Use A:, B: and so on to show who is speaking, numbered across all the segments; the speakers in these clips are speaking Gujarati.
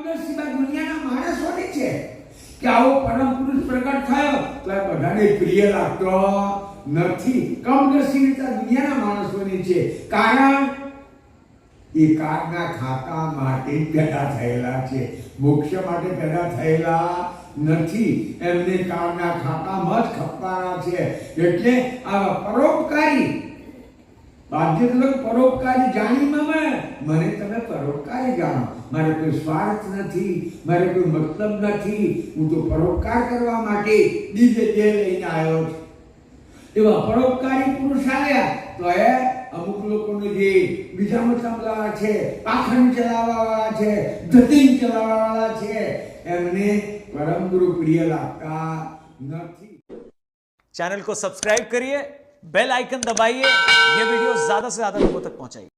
A: કમનસીબા દુનિયાના માણસોની છે કે આવો પરમ પુરુષ પ્રગટ થયો તો એ બધાને પ્રિય લાગતો નથી. કમનસીબતા દુનિયાના માણસોની છે, કારણ એ કાળના ખાતા માટે પેદા થયેલા છે, મોક્ષ માટે પેદા થયેલા નથી. એમને કાળના ખાતામાં જ ખપવાના છે. એટલે આવા પરોપકારી બાધ્યતલક પરોપકારી જાણીમાં મને તમે પરોપકારી જાણો. મારે કોઈ સ્વાર્થ નથી, મારે કોઈ મતલબ નથી. હું તો પરોપકાર કરવા માટે બીજે તે લઈને આવ્યો છું. એવા પરોપકારી પુરુષ આવ્યા તો એ અમુક લોકોને જે બીજા મતલબવાળા છે, પાખંડ ચલાવવાવાળા છે, ધતિંગ ચલાવવાવાળા છે, એમને परम गुरु प्रिय लगता नहीं.
B: चैनल को सब्सक्राइब करिए, बेल आइकन दबाइए, ये वीडियो ज्यादा से ज्यादा लोगों तक पहुंचाइए.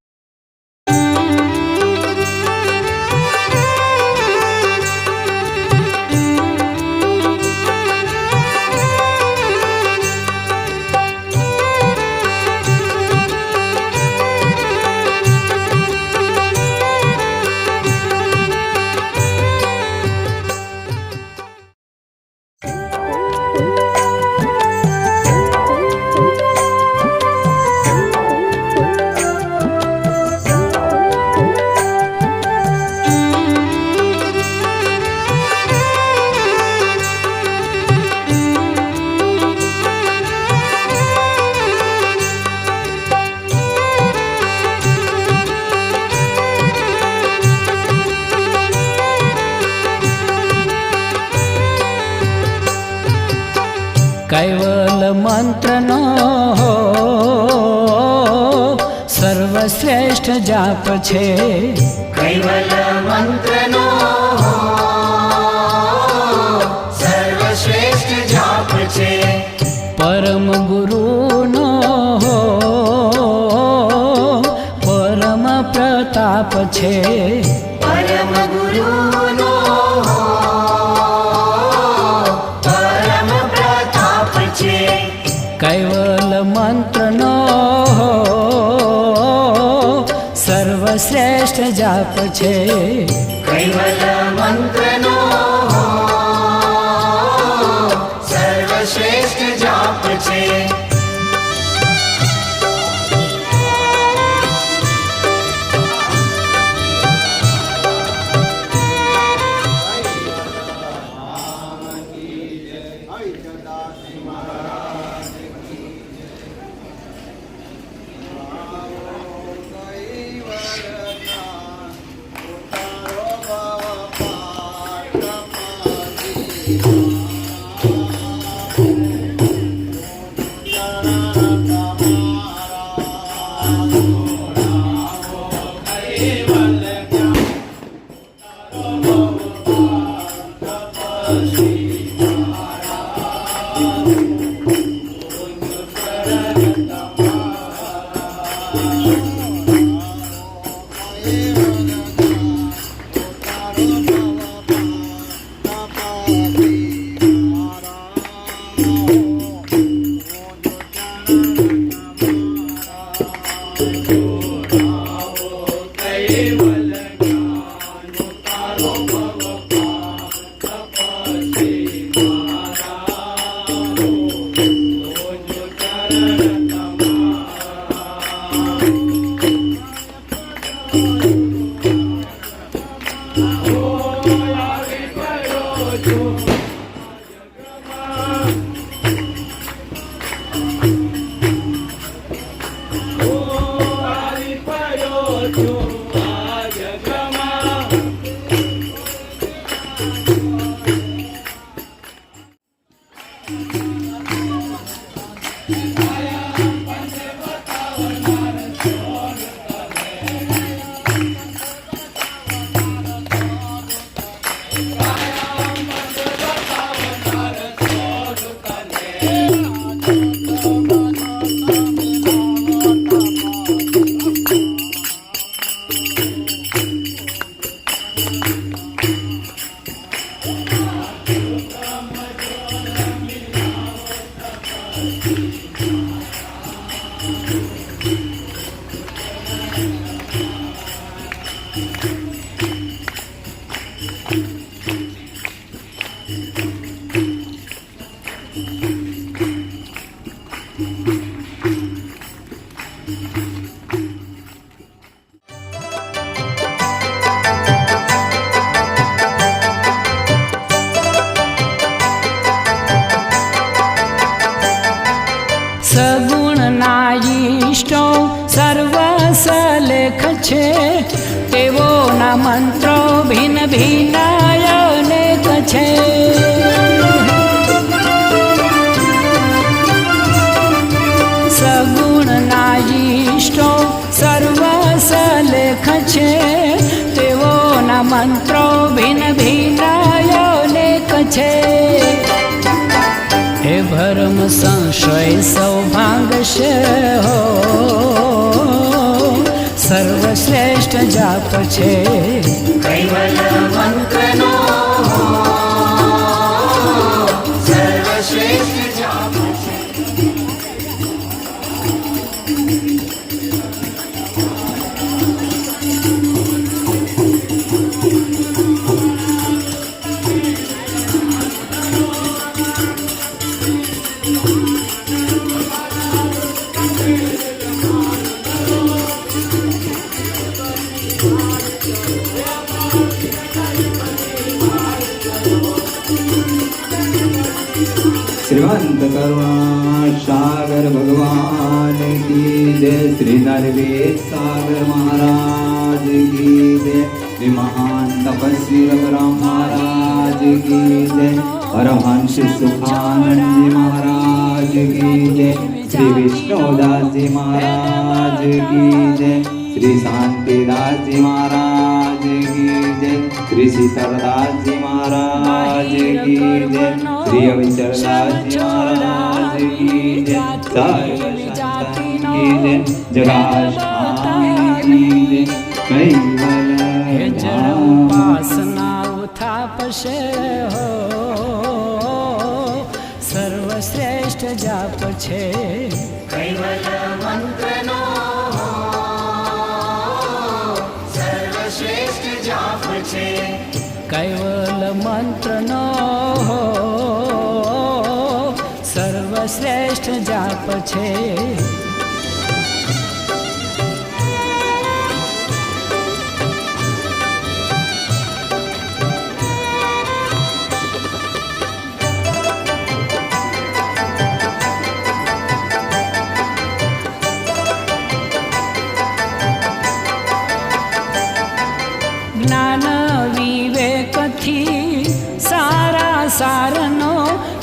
C: कैवल मंत्र नो हो सर्वश्रेष्ठ जाप छे.
D: कैवल मंत्र नो हो सर्वश्रेष्ठ जाप छे.
C: परम गुरु नो हो परम प्रताप छे.
D: परम गुरु नो हो परम प्रताप छे.
C: कैवल मंत्र नो हो सर्वश्रेष्ठ जाप छे.
D: कैवल मंत्र नो हो सर्वश्रेष्ठ जाप छे.
C: સગુણના ઈષ્ટો સર્વસલેખ છે, તેઓના મંત્રો ભિન્ન ભિન્ન અનેક છે. સગુણના ઈષ્ટો સર્વસલેખ છે, તેઓના મંત્રો ભિન્ન ભિન્ન અનેક છે. हे भरम संशय सौभाग्य हो, सर्वश्रेष्ठ जाप छे.
D: कैवल मंत्रनो सर्वश्रेष्ठ जाप छे.
E: श्रीमंत करुणा सागर भगवान की जय. श्री नरवेद सागर महाराज की जय. श्री महान तपस्वी रघुराम महाराज की जय. परमहंस सुखानंद जी महाराज की जय. श्री विष्णुदास जी महाराज की जय. श्री शांतिदास जी महाराज की जय. श्री सीतादास जी महाराज की जय. श्री अविचलदास जी महाराज की जय. की जय. जगाशांति की जय.
C: हे जड़ उपासना उथापशे हो, सर्वश्रेष्ठ जाप छे.
D: कैवल मंत्रनो सर्वश्रेष्ठ जाप छे.
C: कैवल मंत्रनो सर्वश्रेष्ठ जाप छे. જ્ઞાન વિવેકથી સારા સારનો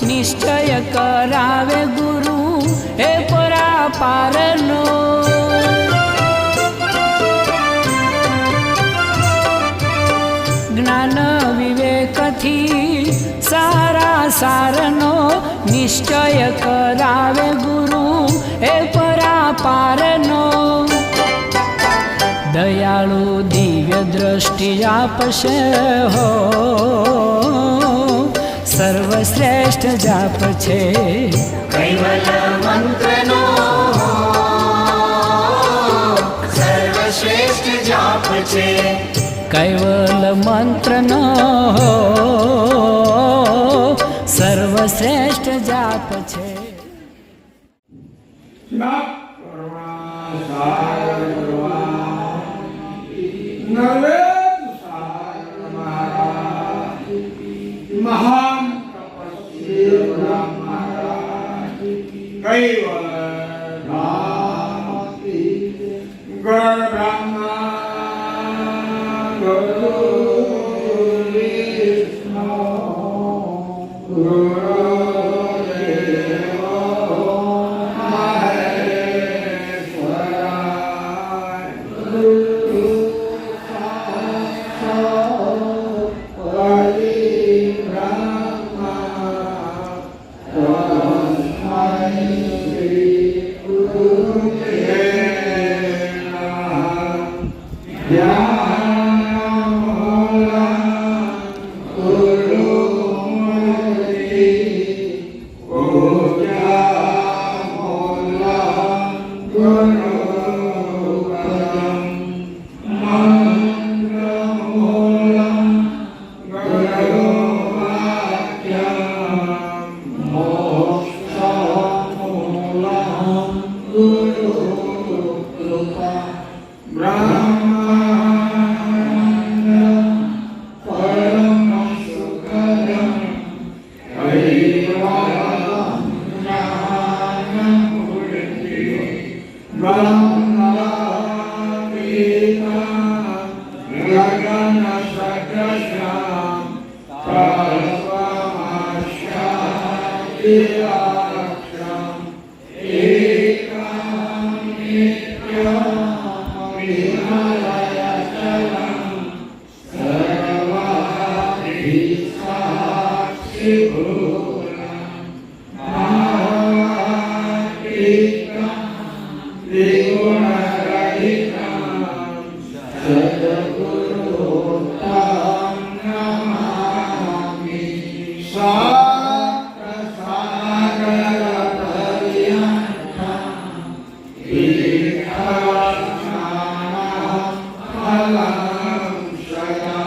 C: નિશ્ચય કરાવે ગુરુ એ પરાપારનો. જ્ઞાન વિવેકથી સારા સારનો નિશ્ચય કરાવે ગુરુ એ પરાપારનો. दयालु दिव्य दृष्टि आपशे हो, सर्वश्रेष्ठ जाप छे.
D: कैवल मंत्रनो सर्वश्रेष्ठ जाप छे.
C: कैवल मंत्रनो सर्वश्रेष्ठ जाप छे.
A: नरवेद सागर महाराज, महान तपस्वी रघुराम महाराज, कैवल गण ब्रह्मा गुरु विष्णु गुरुदेव महेश्वराय. गुरु कृपा ब्रह्मानंद परम सुखदम कैवलम ज्ञानमूर्ति ब्रह्मविद्या गगन सदृशं तस्मैश्चादिलक्ष्यम् एकं नित्यं विमलयचलं सर्वाधिसाक्षिभूतं महातीतं त्रिगुणरहितं सद्गुरुं नमामि सागरपर्यन्तं तीर्थस्नानं फलं सदा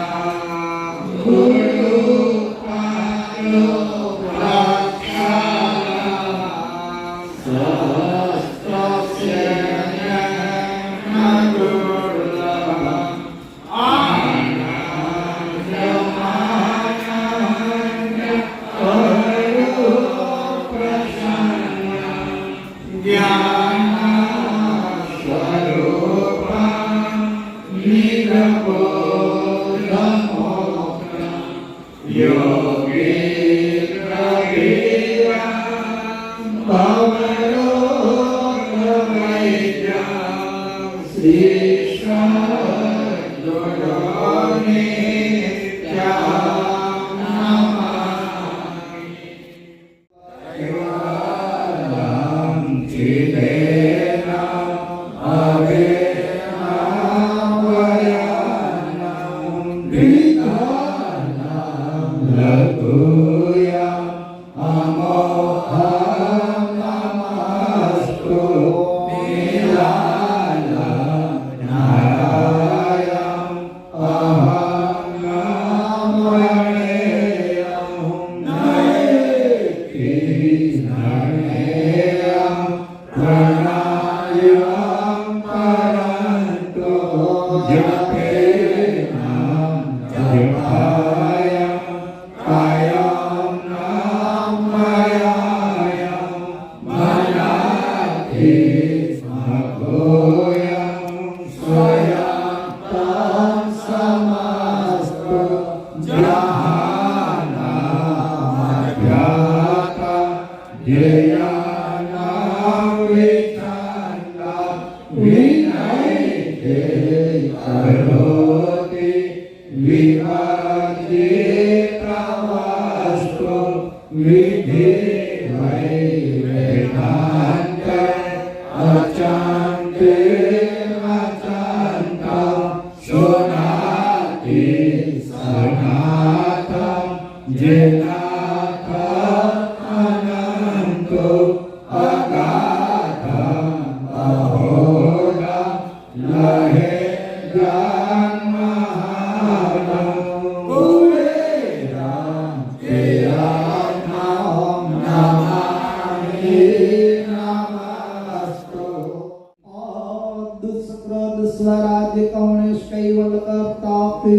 F: स्वराज्य कौणेश कैवल करतापे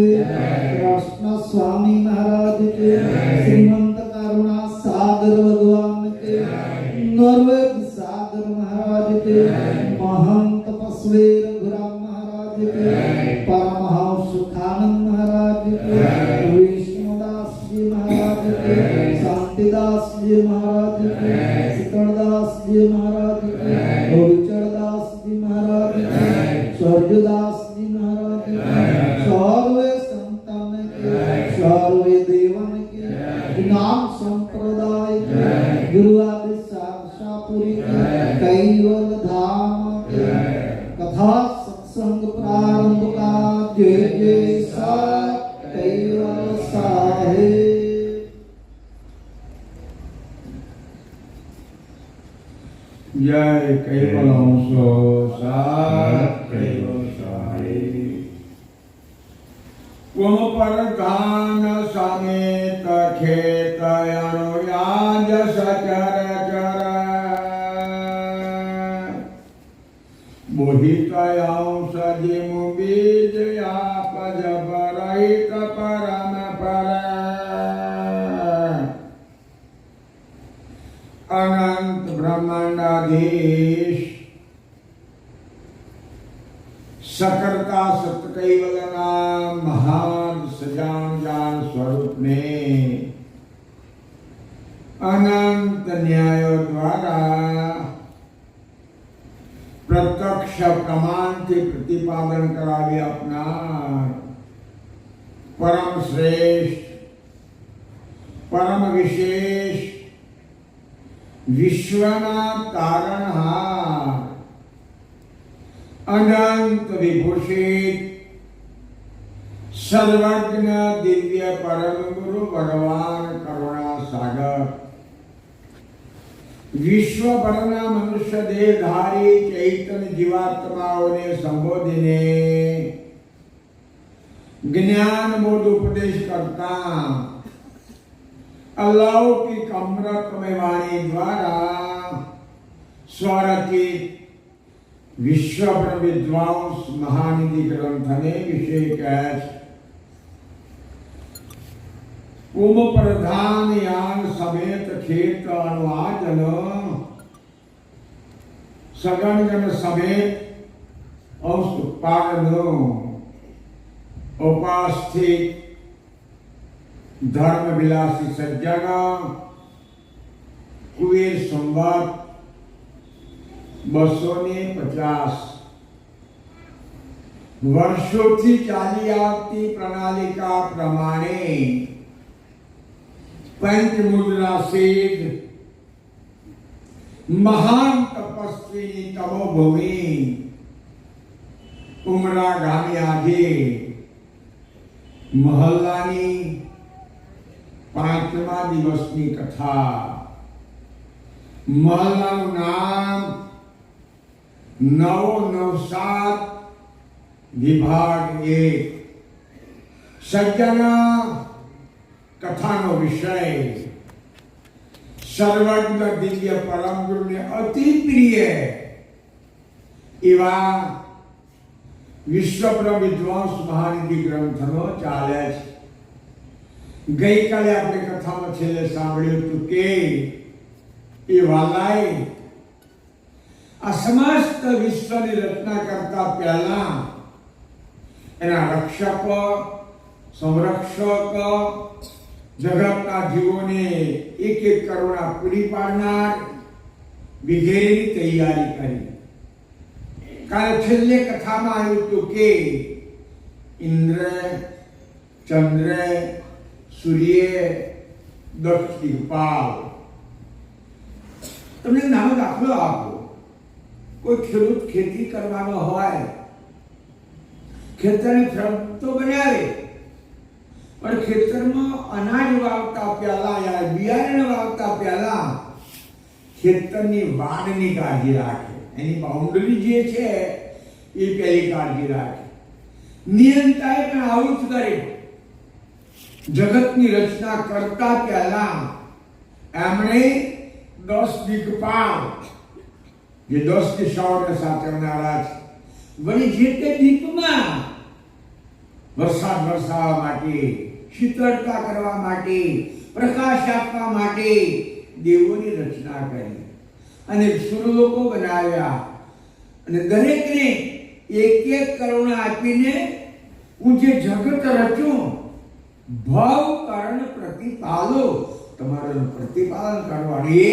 F: कृष्ण स्वामी महाराज के श्रीमंत करुणा सागर भगवान के नरवेद सागर महाराज के महंत तपस्वी रघुराम महाराज के परमहंस सुखानंद महाराज के विष्णुदास जी महाराज के शांतिदास जी महाराज के शीतलदास जी महाराज के गोविचरदास जी महाराज के स्वर्गदास जी महाराज के सर्वे संतान के सर्वे देवन के नाम संप्रदाय के गुरु आदि साक्षापुरी के कैवल धाम के कथा सत्संग प्रारंभ का जय जय सा कैवल साहेब।
A: जय कैवलंसो सात कैवल साहेब। त्वं परधान समेत खेत अनुयाज सचर चर મોહિતયં સજીમુ બીજયાપજ પરહિત પરમ પર અનંત બ્રહ્માંડાધીશ सकर्ता सत कैवलना महान सजान जान स्वरूप ने अनंत न्याय द्वारा प्रत्यक्ष प्रमाण से प्रतिपादन करावे अपना परम श्रेष्ठ परम विशेष विश्वना तारणहार अनंत विभूषित सर्वज्ञ दिव्य परम गुरु भगवान करुणा सागर विश्व भરના મનુષ્ય દેહધારી ચૈતન્ય જીવાત્માઓને સંબોધીને જ્ઞાન બોધ ઉપદેશ કરતા અલૌકિક અમૃતમય વાણી દ્વારા સ્વરચિત विश्व विद्वांस महानिधि ग्रंथने विषय कैच कुम प्रधान यान समेत खेत अनुवादन सगन जन समेत औस उत्पादन उपास्थित धर्म विलासी सज्जन कुबेर संवाद 250 વર્ષોથી ચાલી આવતી પ્રણાલિકા પ્રમાણે પંચમુદ્રા સિદ્ધ મહાન તપસ્વીની તપોભૂમિ ઉમરા ગામે આજે મહલ્લાની 5મા દિવસની કથા મહલ્લાનું નામ नवो नवसात विभाग 1 सज्जन कथा नो विषय सर्वज्ञ दिव्य परम गुरु ने अति प्रिय एवा विश्व विद्वांस महानिधि ग्रंथ नो चाले गई काले अपने कथा में छेले सांभळ्युं हतुं के ए वालाए आ समस्त विश्व की रचना करता पहला एना रक्षक संरक्षक जगतना जीवों ने एक एक करुणा पूरी पाड़नार वगैरह की तैयारी करी कारण छेल्ले कथा में आयुं तो के इंद्र चंद्र सूर्य दक्ष दिक्पाल तमने नाम दाखलो आपो कोई खेडूत खेती करवानो होय खेतरनी ફરમ તો બનાવે પણ ખેતરમાં અનાજ વાવતા પહેલા યા બિયારણ વાવતા પહેલા ખેતરની વાડની કાળજી રાખે એની બાઉન્ડરી જે છે એ પહેલી કાળજી રાખે નિયંતાએ પણ આવું જ કરે જગતની રચના કરતા પહેલા એમણે 10 દિક્પાલ ये 10 दिशाओं ने साचवनारा वही जेते दीपमा वरसाद वरसावा माटे शीतलता करवा माटे प्रकाश आपवा माटे देवोनी रचना करी અને સુરલોકો બનાવ્યા અને દરેકને એક એક કરુણા આપીને હું જે જગત રચ્યું ભાવ કારણ પ્રતિપાલો તમારું પ્રતિપાલન કરવાનું એ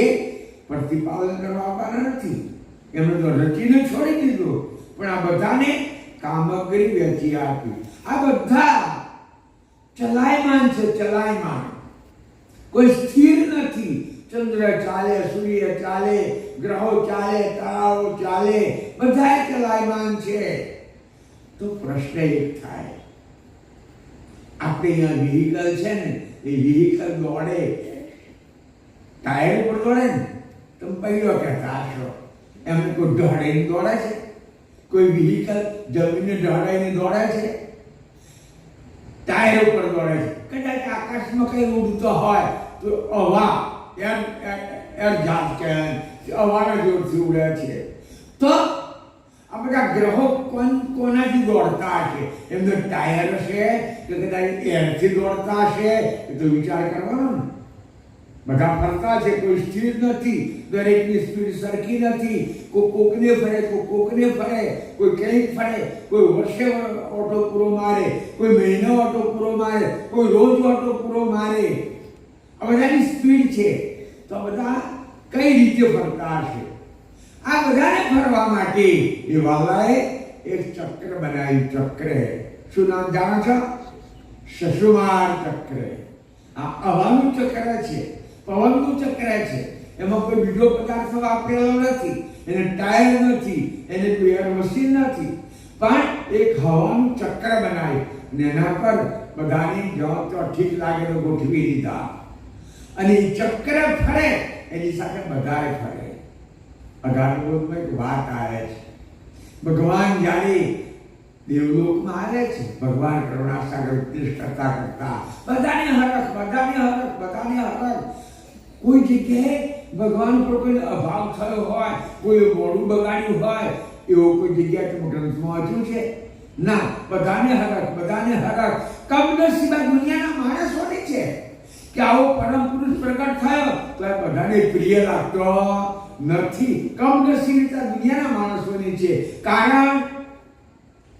A: પ્રતિપાલન કરવા નથી એમણે તો રચીને છોડી દીધું પણ આ બધાને કામગીરી વેચી આપી આ બધા ચલાયમાન છે ચલાયમાન કોઈ સ્થિર નથી ચંદ્ર ચાલે સૂર્ય ચાલે ગ્રહો ચાલે તારાઓ ચાલે બધા ચલાયમાન છે તો પ્રશ્ન એક થાય આપણે અહીંયા વ્હીકલ છે ને એ વ્હીકલ દોડે ટાયર પર દોડે ને તમે પહેલો કહેતા હશો એમ કોઈ ઢળાઈને દોડે છે કોઈ વ્હીકલ જમીને ઢળાઈને દોડે છે ટાયર ઉપર દોડે છે કદાચ આકાશમાં કઈ ઉડતો હોય તો હવા એર જહાજ કે હવાના જોરથી ઉડે છે તો આ બધા ગ્રહો કોનાથી દોડતા હશે? એમનો ટાયર હશે કે કદાચ એરથી દોડતા હશે? એ તો વિચાર કરવાનો ને. બધા ફરતા છે, કોઈ સ્થિર નથી, દરેકની સ્પીડ સરખી નથી. કોઈ કોકને ફરે, કોઈ કોકને ફરે, કોઈ ક્યાંક ફરે, કોઈ વર્ષે ઓટો પૂરો મારે, કોઈ મહિનો ઓટો પૂરો મારે, કોઈ રોજ ઓટો પૂરો મારે. આ બધાની સ્પીડ છે. તો બધા કઈ રીતે ફરતા હશે? આ બધાને ફરવા માટે એ વાલાએ એક ચક્ર બનાવ્યું. ચક્ર, શું નામ જાણો છો? સસુમાર ચક્ર. આ હવાનું ચક્ર છે, પવનનું ચક્ર છે. એમાં કોઈ બીજો પદાર્થ વાપરેલો નથી, એને ટાયર નથી, એને કોઈ એર મશીન નથી, પણ એક હવાનું ચક્ર બનાવ્યું અને એના પર બધાની જવાબ તો ઠીક લાગે તો ગોઠવી દીધા. અને એ ચક્ર ફરે એની સાથે બધાએ ફરે. 18 બોધમાં એક વાત આવે છે. ભગવાન જ્યારે દેવલોકમાં આવે છે, ભગવાન કરુણાસાગર ઉપદેશ કરતા કરતા બધાને હરખ, બધાને હરખ, બધાને હરખ. કોઈ જગ્યાએ ભગવાન પર કોઈ અભાવ થયો હોય, કોઈ મોડું બગાડ્યું હોય, એવો કોઈ જગ્યાએ તમે ગ્રંથમાં વાંચ્યું છે? ના. બધાને હરખ, બધાને હરખ. કમનસીબા દુનિયાના માણસોની છે કે આવો પરમ પુરુષ પ્રગટ થયો તો એ બધાને પ્રિય લાગતો નથી. કમનસીબતા દુનિયાના માણસોની છે. કારણ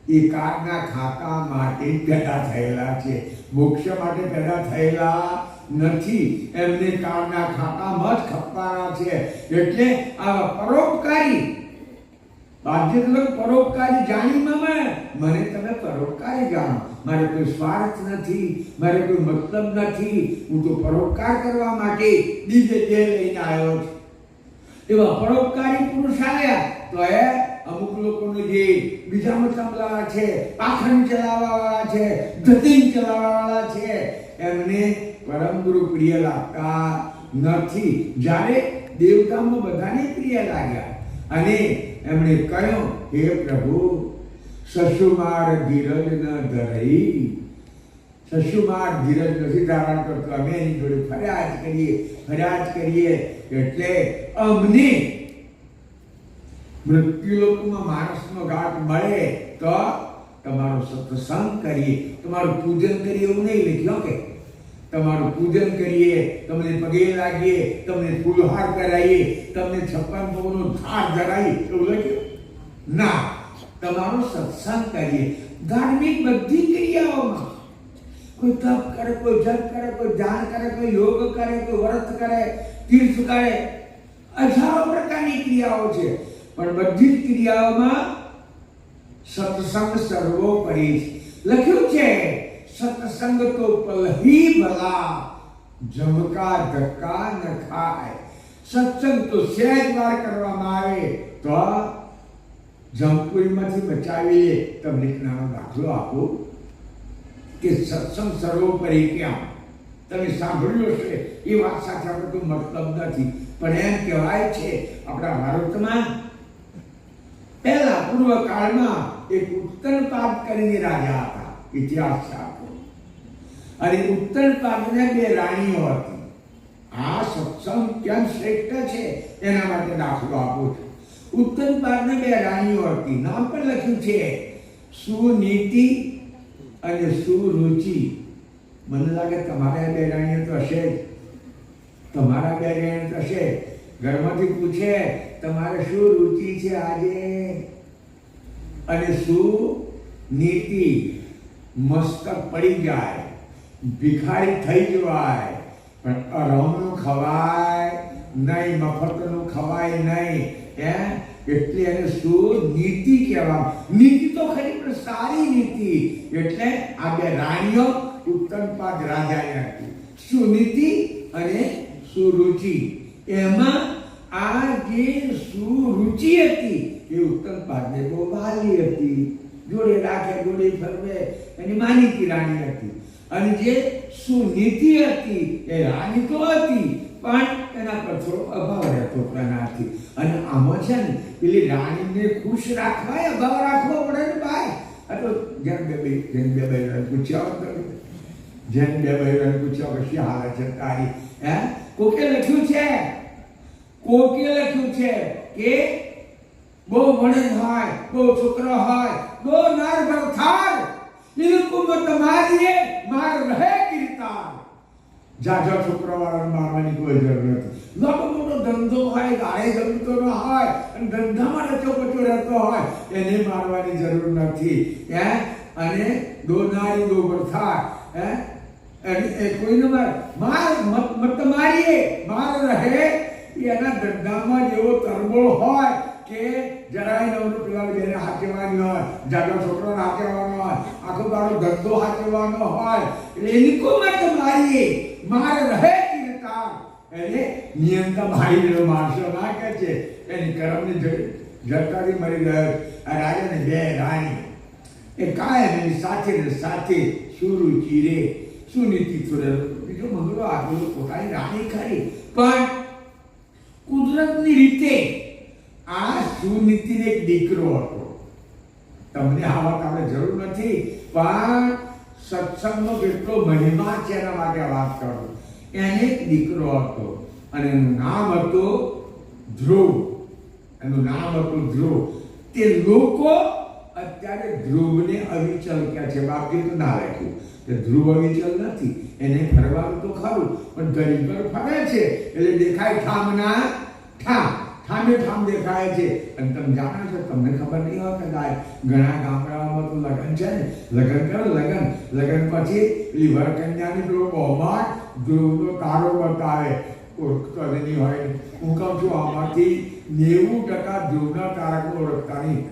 A: એ કાળના ખાતા માટે પેદા થયેલા છે, મોક્ષ માટે પેદા થયેલા નથી. એમને કાળના ખાતામાં જ ખપવાના છે. એટલે આવા પરોપકારી, બાધ્યતલક પરોપકારી જાણીમાં મને તમે પરોપકારી જાણો. મારે કોઈ સ્વાર્થ નથી, મારે કોઈ મતલબ નથી. હું તો પરોપકાર કરવા માટે દીજે જે લઈને આવ્યો છું. એવા પરોપકારી પુરુષ આવ્યા તો એ અમુક લોકોને જે બીજા મતલબવાળા છે, પાખંડ ચલાવવાવાળા છે, ધતિંગ ચલાવવાવાળા છે, એમને પરમ ગુરુ પ્રિય લાગતા નથી. જ્યારે દેવતામાં બધાને પ્રિય લાગ્યા અને એમણે કહ્યું, હે પ્રભુ, સસુમાર ધીરજ ન ધરઈ. સસુમાર ધીરજ નથી ધારણ કરતો, અમે એની જોડે ફરિયાદ કરીએ. એટલે અમને મૃત્યુલોકમાં માણસનો ઘાટ મળે તો તમારો સત્સંગ કરીએ, તમારું પૂજન કરીએ. એવું નહીં લખ્યું કે તમારું પૂજન કરીએ, તમને પગે લાગીએ, તમને ફૂલહાર કરાવીએ, તમને 56 ભોગનો થાળ ધરાવીએ, એવું લખ્યું? ના. તમારો સત્સંગ કરીએ. ધાર્મિક બધી ક્રિયાઓમાં કોઈ તપ કરે, કોઈ જપ કરે, કોઈ ધ્યાન કરે, કોઈ યોગ કરે, કોઈ વ્રત કરે, તીર્થ કરે, હજારો પ્રકારની ક્રિયાઓ છે. પણ બધી જ ક્રિયાઓમાં સત્સંગ સર્વોપરી છે. લખ્યું છે, સત્સંગ તો પલહી ભલા, જમકા ધક્કા ન ખાય. સત્સંગ તો સહેજ વાર કરવામાં આવે તો જમપુરીમાંથી બચાવીએ. તમને એક નાનો દાખલો આપું કે સત્સંગ સર્વોપરી ક્યાં? તમે સાંભળ્યું હશે, એ વાત સાથે આપણે કોઈ મતલબ નથી, પણ એમ કહેવાય છે આપણા ભારતમાં પહેલા પૂર્વકાળમાં એક ઉત્તરપાદ કરીને રાજા હતા. ઇતિહાસ છે આપણો. અને ઉત્તરપાદને 2 રાણીઓ હતી. આ સત્સંગ કેમ શ્રેષ્ઠ છે એના માટે દાખલો આપું છું. ઉત્તરપાદને 2 રાણીઓ હતી. નામ પર લખ્યું છે સુનીતિ અને સુરુચિ. મને લાગે તમારા 2 રાણીઓ તો હશે જ. તમારા 2 રાણીઓ તો હશે. ઘરમાંથી પૂછે, તમારે શું રુચિ છે આજે? અને શું નીતિ? મસ્તક પડી જાય, ભિખારી થઈ જવાય, પણ અરમનું ખવાય નહીં, મફતનું ખવાય નહીં. એટલે એને શું નીતિ કહેવાય? નીતિ તો ખરી પણ સારી નીતિ. એટલે આ 2 રાણીઓ ઉત્તરપાદ રાજાએ હતી, સુનીતિ અને સુરુચિ. એમાં આ જે સુરુચિ હતી એ ઉત્તરપાદને બહુ વાલી હતી. જોડે રાખે, જોડે ફરવે, એની માનીતી રાણી હતી. અને જે સુનીતિ હતી એ રાણી તો હતી, પણ એના પર થોડો અભાવ રહેતો એનાથી. અને આમાં છે ને પેલી રાણીને ખુશ રાખવા અભાવ રાખવો પડે ને ભાઈ. આ તો જેમ બે પૂછ્યા કે શી હાલત છે તારી? કોકે લખ્યું છે કે બહુ ભણે હોય, બહુ છોકરો હોય, બહુ નાર ભરથાર, ઇनको મત મારીએ, માર રહે કીર્તાર. જાજા છોકરા વાળાને મારવાની કોઈ જરૂર નથી. મોટો મોટો ધંધો હોય, ગાળે ગમતો ન હોય અને ધંધામાં રચોપચો રહેતો હોય, એને મારવાની જરૂર નથી. અને દો નારી દો ભરથાર, એ કોઈને મત મારીએ, માર રહે. એના ધંધામાં જેવો તરબોળ હોય કે જરાય નવરો પેલા બેને હાચવવાની હોય, જાડો છોકરાને હાચવવાનો હોય, આખો દાડો ધંધો હાચવવાનો હોય, એટલે એની કોમત મારીએ, માર રહે કીર્તાર. એને નિયંતા મારી રહ્યો માણસો ના કહે છે, એની કરમની જડતાથી મરી ગયો. આ રાજાને બે રાણી એ કાયમ એની સાથે ને સાથે સુરુચિ રે, સુનીતિ સુરે, બીજો મંગળો આગળ પોતાની રાણી ખરી, પણ કુદરતની રીતે આ સુનીતિને એક દીકરો હતો. તમને આ વાત આપણે જરૂર નથી, પણ સત્સંગનો કેટલો મહિમા છે એના માટે વાત કરું. એને એક દીકરો હતો અને એનું નામ હતું ધ્રુવ. એનું નામ હતું ધ્રુવ. તે લોકો અત્યારે ધ્રુવને અવિચલ કહે છે. બાપજી તો ના લખ્યું કે ધ્રુવ અવિચલ નથી, એને ફરવાનું તો ખરું, પણ ધરી પર ફરે છે એટલે દેખાય ઠામના ઠામ, ઠામે ઠામ દેખાય છે. અને તમે જાણો છો, તમને ખબર નહીં હોય કદાચ, ઘણા ગામડાઓમાં તો લગ્ન છે ને, લગ્ન કરો, લગ્ન પછી પેલી વરકન્યાની પેલો બહુમાન ધ્રુવનો તારો બતાવે, ઓળખતો નહીં હોય. હું કહું છું આમાંથી 90% ધ્રુવના તારકને ઓળખતા નહીં.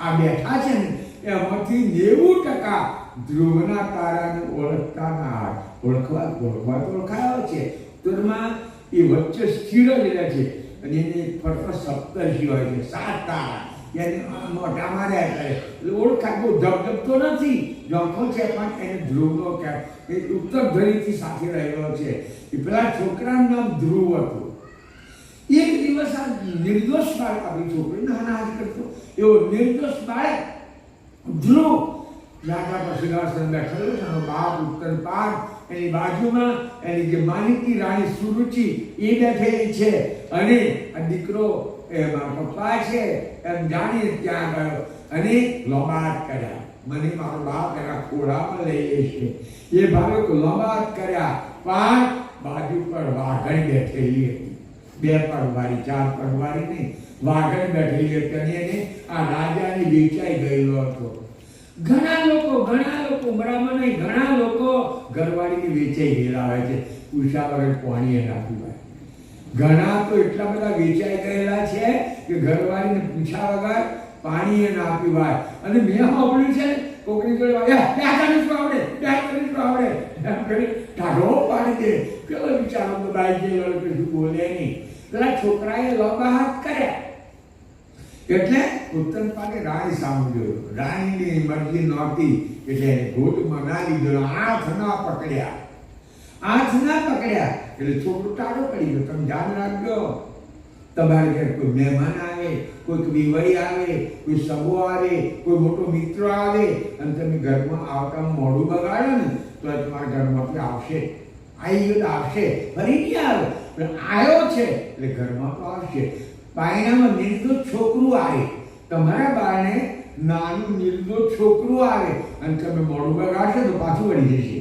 A: આ બેઠા છે ને એમાંથી 90% ધ્રુવના તારાને ઓળખતા ના. ઓળખવા તો ઓળખાયો છે, તોમાં એ વચ્ચે સ્થિર જ રહે છે. અને એને ફરતો સપ્તર્ષિ હોય છે, 7 તારા, એને મોઢા માર્યા કરે એટલે ઓળખાય. બહુ ધબધબતો નથી, ઝોંખો છે, પણ એને ધ્રુવનો કે એ ઉત્તર ધરીથી સાથે રહેલો છે. એ પેલા છોકરાનું નામ ધ્રુવ હતું. એક દિવસ આ નિર્દોષ બાળક, આપણી છોકરી નાના કરતો એવો નિર્દોષ બાળક ધ્રુવ રાજા પર સિંહાસન બેઠેલો છે. એનો બાપ ઉત્તર પાર, એની બાજુમાં એની જે માનીતી રાણી સુરુચિ એ બેઠેલી છે. અને આ દીકરો એ મારા પપ્પા છે એમ જાણી ત્યાં ગયો અને લોબાટ કર્યા. મને મારો બાપ એના ખોળામાં લઈ લેશે એ ભાવે લોબાટ કર્યા. પણ બાજુ પર વાઘણ બેઠેલી હતી, 2 પગવાળી, 4 પગવાળી નહીં, વાઘણ બેઠેલી હતી. અને એને આ રાજાને વેચાઈ ગયેલો હતો. ઘણા લોકો બરાબર નહીં, ઘણા લોકો ઘરવાળીને વેચાઈ ગયેલા હોય છે, ઉષા વગર પાણીએ ના પીવાય. ઘણા તો એટલા બધા વેચાઈ ગયેલા છે કે ઘરવાળીને પૂછા વગર પાણીએ ના પીવાય. અને મેં સાંભળ્યું છે કોકની જોડે આવડે એમ કરી ટાઢો પાડી દે. પેલો વિચારો તો બાઈ ગયેલો કશું બોલે નહીં. પેલા છોકરાએ લોબાહાટ કર્યા એટલે ઉત્તર પાકે રાણી સામે જોયો. રાણીની મરજી નહોતી એટલે એને ગોદમાં ના લીધો, હાથ ના પકડ્યા એટલે છોકરો ટાળો પડી ગયો. તમે ધ્યાન રાખજો, તમારે ઘરે કોઈ મહેમાન આવે, કોઈક વિવઈ આવે, કોઈ સગો આવે, કોઈ મોટો મિત્ર આવે અને તમે ઘરમાં આવતા મોડું બગાડો ને તો તમારા ઘરમાંથી આવશે. આવી ગયો તો આવશે, ફરી નહીં આવે, પણ આવ્યો છે એટલે ઘરમાં તો આવશે. પાયણામાં નિર્દોષ છોકરું આવે, તમારા બાળને નાનું નિર્દોષ છોકરું આવે અને તમે મોડું બગાડશો તો પાછું વળી જશે.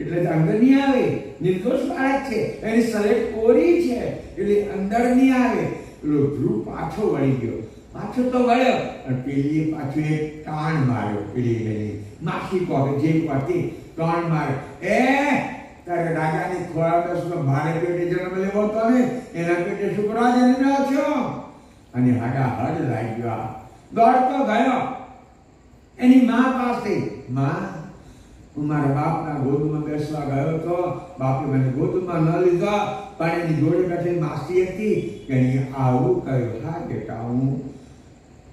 A: એટલે અંદર નહીં આવે. નિર્દોષ બાળક છે, એની સલેટ કોરી છે એટલે અંદર નહીં આવે. પેલો ધ્રુવ પાછો વળી ગયો. પાછો તો વળ્યો અને પેલીએ પાછો એક તાણ માર્યો. પેલી માખી કોકે જે હતી તાણ માર્યો. તારે રાજાની ખોળા દસમાં મારે પેટે જન્મ લેવો હતો ને, એના પેટે શુક્રા જન્મ્યો છો. અને હડાહડ લાગ્યો, દોડતો ગયો એની મા પાસે. માં, હું મારા બાપના ગોદમાં બેસવા ગયો હતો, બાપે મને ગોદમાં ન લીધા, પણ એની જોડે બેઠેલી માસી હતી એને આવું કહ્યું, હા બેટા, હું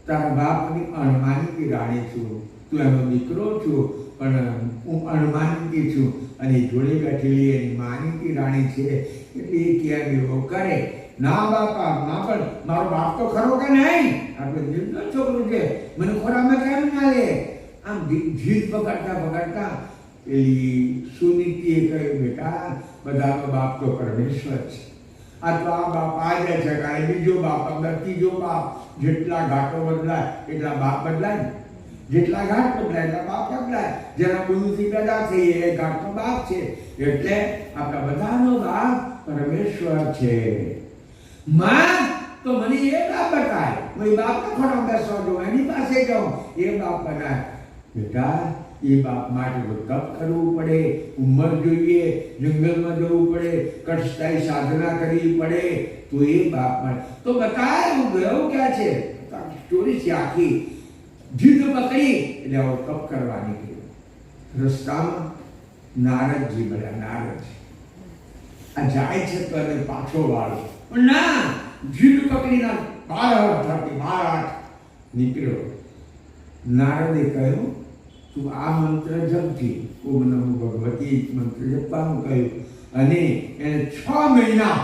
A: તારા બાપની અણમાનીતી રાણી છું, તું એનો દીકરો છું, પણ હું અણમાનીતી છું. અને જોડે બેઠેલી એની માનીતી રાણી છે એટલે એ કેમ એવો કરે? ના બાપા, ના, પણ મારો બાપ તો ખરો કે નહીં? આપણે નિર્દોષ છોકરું છે, મને ખોરામાં કેમ ના લે? આમ જીદ પકડતા પેલી સુનીતિએ કહ્યું, બેટા, બધાનો બાપ તો પરમેશ્વર છે. આ તો આ બાપ આજે છે, કાલે બીજો બાપ, અંદર ત્રીજો બાપ. જેટલા ઘાટો બદલાય એટલા બાપ બદલાય ને. જેટલા ઘાટ બદલાય એટલા બાપ બદલાય. જેના બુદ્ધિથી પેદા થઈએ એ ઘાટનો બાપ છે. એટલે આપણા બધાનો બાપ પરમેશ્વર છે. માં તો મને એ બાપ બતાય, હું એ બાપને ખોટો બેસવા જાઉં, એની પાસે જાઉં, એ બાપ બનાય. બેટા એ બાપ માટે તો તપ કરવું પડે, ઉંમર જોઈએ, જંગલમાં જવું પડે, કષ્ટદાયી સાધના કરવી પડે, તો એ બાપ માટે તો બતાય. હું ગયો ક્યાં છે સ્ટોરી છે આખી. જીદ પકડી એટલે આવો તપ કરવા નીકળ્યો. રસ્તામાં નારદજી મળ્યા. નારદજી આ જાય છે તો એને પાછો વાળો, પણ ના, જીદ પકડીને 12 નીકળ્યો. નારદે કહ્યું તું આ મંત્ર જપથી, ઓમ નમો ભગવતી મંત્ર જપવાનું કહ્યું. અને એને 6 મહિના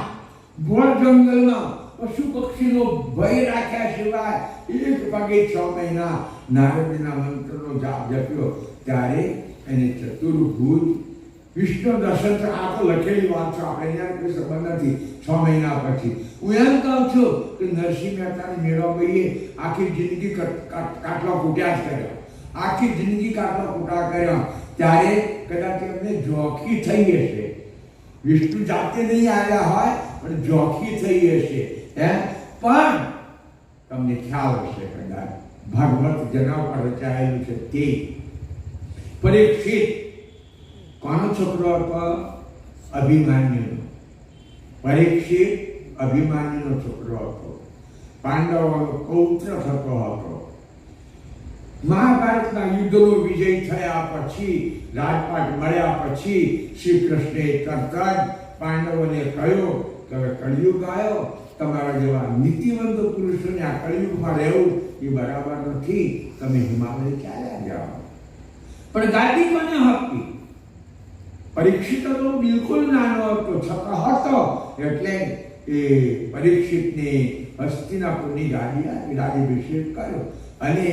A: ઘોર જંગલમાં પશુ પક્ષીનો ભય રાખ્યા સિવાય એક પગે 6 મહિના નારદના મંત્રનો જાપ જપ્યો. ત્યારે એને ચતુર્ભુજ વિષ્ણુ દર્શન. આ તો લખેલી વાત છે, આપણે અહીંયા કોઈ સંબંધ નથી. 6 મહિના પછી હું એમ કહું છું કે નરસિંહ મહેતાની મેળવણીએ આખી જિંદગી કાટલા ફૂટ્યા જ કર્યા. આખી જિંદગી કાટલા ફૂટા કર્યા. ત્યારે કદાચ એમને જોખી થઈ હશે. વિષ્ણુ જાતે નહીં આવ્યા હોય પણ જોખી થઈ હશે. પણ તમને ખ્યાલ હશે કદાચ ભાગવત જેના પર રચાયેલું છે તે. પરીક્ષિત કોનો છોકરો હતો? અભિમાન્યુનો. પરીક્ષિત અભિમાન્યુનો છોકરો હતો. પાંડવોનો પૌત્ર થતો હતો. મહાભારતના યુદ્ધનો વિજય થયા પછી, રાજપાટ મળ્યા પછી શ્રી કૃષ્ણે તરત જ પાંડવોને કહ્યું કે હવે કળિયુગ આવ્યો, તમારા જેવા નીતિવંત પુરુષોને આ કળિયુગમાં રહેવું એ બરાબર નથી, તમે હિમાલય ચાલ્યા જાઓ. પણ ગાદી કોને આપી? પરીક્ષિત તો બિલકુલ નાનો હતો, છતાં હતો. એટલે એ પરીક્ષિતને હસ્તિનાપુરની રાજ્યાભિષેક કર્યો. અને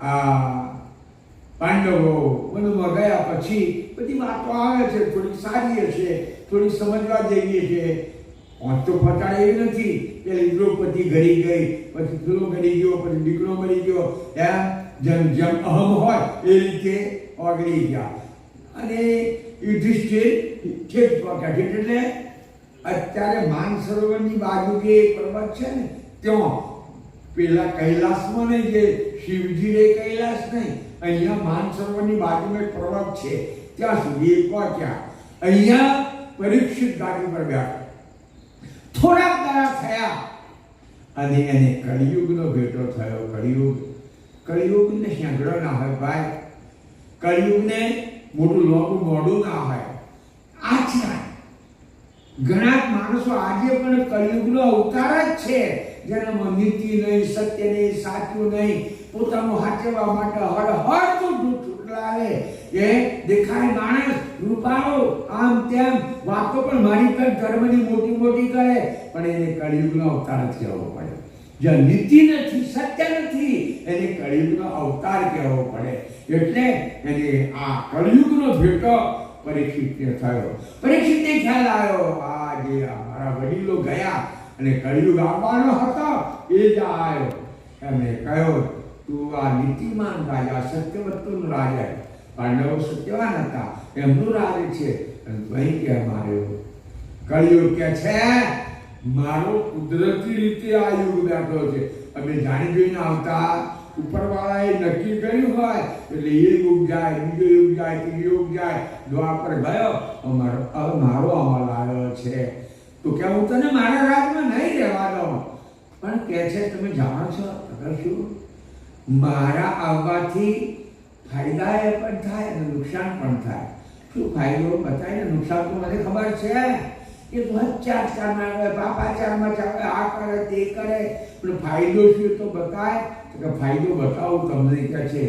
A: આ પાંડવો વનમાં ગયા પછી બધી વાતો આવે છે, થોડી સારી હશે, થોડી સમજવા જેવી છે. તો ફટાડે એવી નથી કે દ્રૌપદી ઘડી ગઈ, પછી પેલો ઘડી ગયો, પછી દીકરો મરી ગયો. એમ જેમ જેમ અહમ હોય એ રીતે ઓગળી ગયા. અને યુધિષ્ઠિર ઠેઠ પહોંચ્યા. એટલે અત્યારે માનસરોવરની બાજુ જે પર્વત છે ને, ત્યાં પેલા કૈલાસમાં નહીં, જે શિવજી રે કૈલાસ નહીં, અહીંયા માનસરોવરની બાજુમાં એક પર્વત છે, ત્યાં સુધી પહોંચ્યા. અહીંયા પરીક્ષિત ગાડી પર બેઠા. થોડા દાડા થયા અને એને કળિયુગનો ભેટો થયો. કળિયુગને શેંગડો ના હોય ભાઈ, કળિયુગને મોટું લોબું મોઢું ના હોય. આજના ઘણા માણસો આજે પણ કળિયુગનો અવતાર જ છે, જેનામાં નીતિ નહીં, સત્ય નહીં, સાચું નહીં, પોતાનું હાચવવા માટે હળહળતું લાવે. એ દેખાય માણસ રૂપાળો, આમ તેમ વાતો પણ મારી પર ધર્મની મોટી મોટી કરે, પણ એને કળિયુગનો અવતાર જ કહેવો પડે. જ્યાં નીતિ નથી, સત્ય નથી, એને કળિયુગનો અવતાર કહેવો પડે. એટલે એને આ કળિયુગનો ભેટો પરીક્ષિતને થયો. પરીક્ષિતને ખ્યાલ આવ્યો, આ જે મારા વડીલો ગયા અને કળિયુગ આવવાનો હતો એ જ આવ્યો. એમણે કહ્યું તું આ નીતિમાન રાજા, સત્યવતનો રાજા, પાંડવો સત્યવાન હતા, એમનું રાજ છે, અને અહીં કેમ આવ્યો? કળિયુગ કે છે મારો કુદરતી રીતે આ યુગ બેઠો છે. અમે જાણી જોઈને આવતા, ઉપરવાળાએ નક્કી કર્યું હોય એટલે એ યુગ જાય, બીજો યુગ જાય, ત્રીજો યુગ જાય. દ્વાપર ગયો, મારો અમલ આવ્યો છે, તો કે હું તને મારા રાજમાં નહીં રહેવા દઉં. પણ કે છે તમે જાણો છો શું? મારા આવવાથી ફાયદા એ પણ થાય અને નુકસાન પણ થાય. શું ફાયદો બતાય ને નુકસાન તો મને ખબર છે. એ તો ચારમાં આવે, પાપાચારમાં ચાલે, આ કરે તે કરે, પણ ફાયદો શું તો બતાય. કે ફાયદો બતાવું તમને કે છે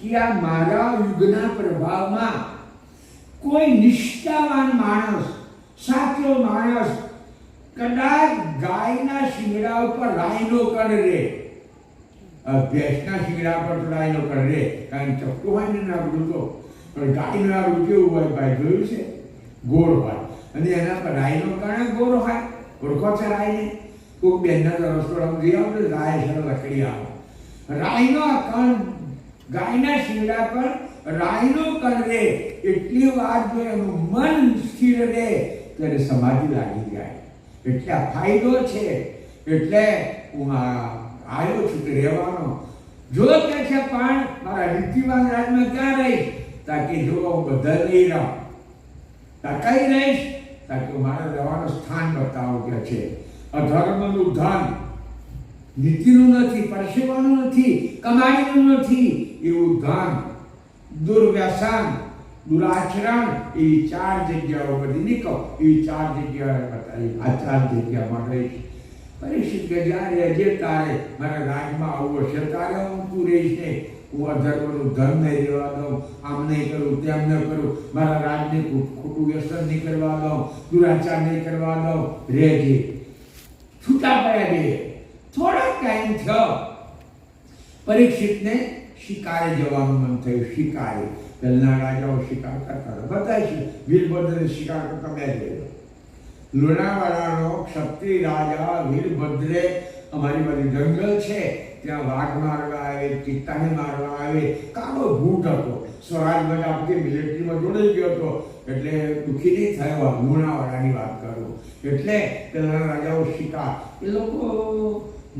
A: કે આ મારા યુગના પ્રભાવમાં કોઈ નિષ્ઠાવાન માણસ, સાચો માણસ કદાચ ગાયના શિંગડા ઉપર રાઈનો કરે, ભેંસના શિંગડા પર રાઈનો કરે, કારણ ચપટું હોય ને નાગડું તો, પણ ગાયનું નાગડું કેવું હોય ભાઈ જોયું છે? ગોળ હોય, અને એના પર રાઈનો કારણે ગોળ હોય. ઓળખો છે રાયને? કોઈક બેનના રસોડામાં જઈ આવો તો રાય છે લકડી આવો. રાયનો આ કણ ગાયના શિંગડા પર રાયનો કણ રે એટલી વાર જો એનું મન સ્થિર રહે ત્યારે સમાધિ લાગી જાય. એટલે આ ફાયદો છે. એટલે હું આવ્યો છું કે રહેવાનો. જો કે છે પણ મારા નીતિવાન રાજમાં ક્યાં રહીશ? તાકી જો હું બધા નહીં રહું. કઈ રહીશ? તાકી મારે રહેવાનું સ્થાન બતાવો કે છે. અધર્મનું ધન નીતિનું નથી, પરસેવાનું નથી, કમાણીનું નથી, એવું ધન, દુર્વ્યસન, દુરાચરણ, એવી 4 જગ્યાઓ બધી નીકળો. એવી 4 જગ્યાએ બતાવી. આ 4 જગ્યામાં રહીશ. પરીક્ષિત કે જ્યારે જે તારે મારા રાજમાં આવવું હશે તારે તું રહીશ ને. હું અધર્મનું ધન નહીં રહેવા દઉં, આમ નહીં કરું, તેમ ન કરું, મારા રાજને ખોટું વ્યસન નહીં કરવા દઉં, દુરાચાર નહીં કરવા દઉં. રહેજે. છૂટા પડ્યા બે. થોડો ટાઈમ થયો. પરીક્ષિતને શિકારે જવાનું મન થયું. શિકારે પહેલા રાજાઓ શિકાર કરતા હતા. બતાવીશું વીરભદ્રને શિકાર કરતા બે જોયો. લુણાવાડાનો ક્ષત્રિય રાજા વીરભદ્રે અમારી બાજુ જંગલ છે ત્યાં વાઘ મારવા આવે, ચિત્તાને મારવા આવે. કાળો ભૂત હતો. સ્વરાજ બધા આપણે મિલિટરીમાં જોડાઈ ગયો હતો એટલે દુઃખી નહીં થયો. લુણાવાડાની વાત કરું. એટલે પહેલા રાજાઓ શિકાર, એ લોકો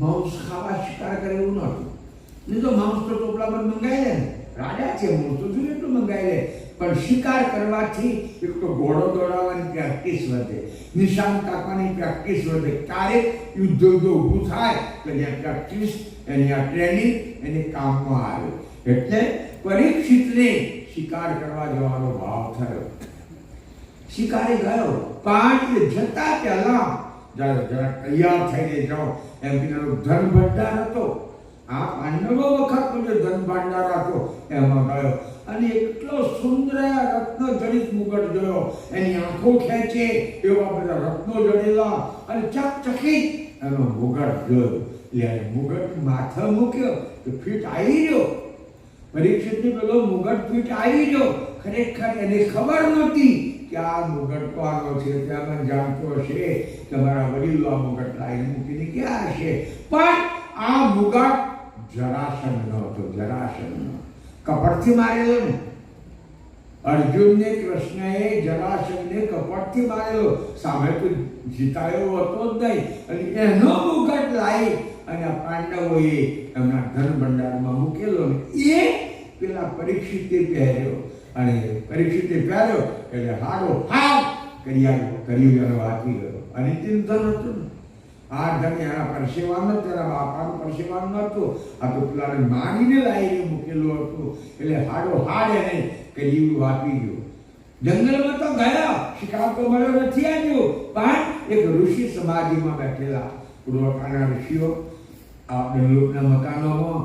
A: માંસ ખાવા શિકાર કરે એવું નહોતું. નહીં તો માંસ તો ટોપલામાં મંગાવી લે ને. રાજા છે, માંસ તો જોઈએ એટલું મંગાવી લે. પણ શિકાર કરવાથી એક તો ઘોડો દોડાવવાની પ્રેક્ટિસ વધે, નિશાન તાકવાની પ્રેક્ટિસ વધે. ક્યારેક યુદ્ધ ઊભું થાય તો એની પ્રેક્ટિસ, એની આ ટ્રેનિંગ એની કામમાં આવે. એટલે પરીક્ષિતને શિકાર કરવા જવાનો ભાવ થયો. શિકારે ગયો. પણ જતા પહેલા જરા તૈયાર થઈને જાઓ એમ પેલો ધન ભંડાર હતો. આ પાંડવો વખતનો જે ધન ભંડાર હતો એમાં ગયો અને એટલો સુંદર રત્ન જડિત મુગટ જોયો. એની આંખો ખેંચે એવા બધા રત્નો જડેલા અને ચકચકિત એનો મુગટ જોયો. એટલે મુગટ માથે મૂક્યો તો ફીટ આવી ગયો. પરીક્ષિતને પેલો મુગટ ફીટ આવી ગયો. ખરેખર એને ખબર નહોતી કે આ મુગટ કોનો છે. ત્યાં જાણતો હશે કે મારા વડીલો આ મુગટ લાવીને મૂકીને ગયા હશે. પણ આ મુગટ જરાસંઘનો હતો. જરાસંઘનો કપટથી મારેલો ને. અર્જુનને કૃષ્ણએ જરાસંઘને કપટથી મારેલો. સામે તો જીતાયો હતો જ નહીં. અને એનો મુગટ લાવી અને આ પાંડવોએ એમના ધન ભંડારમાં મૂકેલો ને એ પેલા પરીક્ષિતે પહેર્યો. અને પરીક્ષિતે પહેર્યો એટલે હાડો હાડ કર્યું એનો વાંચી ગયો. અને ચિંતન હતું ને. આ ધન એના પરસેવાનું હતું, એના બાપાનું પરસેવાનું હતું. આ તો પેલાને માગીને લાવીને મૂકેલું હતું. એટલે હાડો હાડ એને કર્યું વાપી ગયો. જંગલમાં તો ગયા, શિકાર તો મળ્યો નથી આવ્યો. પણ એક ઋષિ સમાધિમાં બેઠેલા પૂર્વકાળના ઋષિઓ આ ડંલોકના મકાનોમાં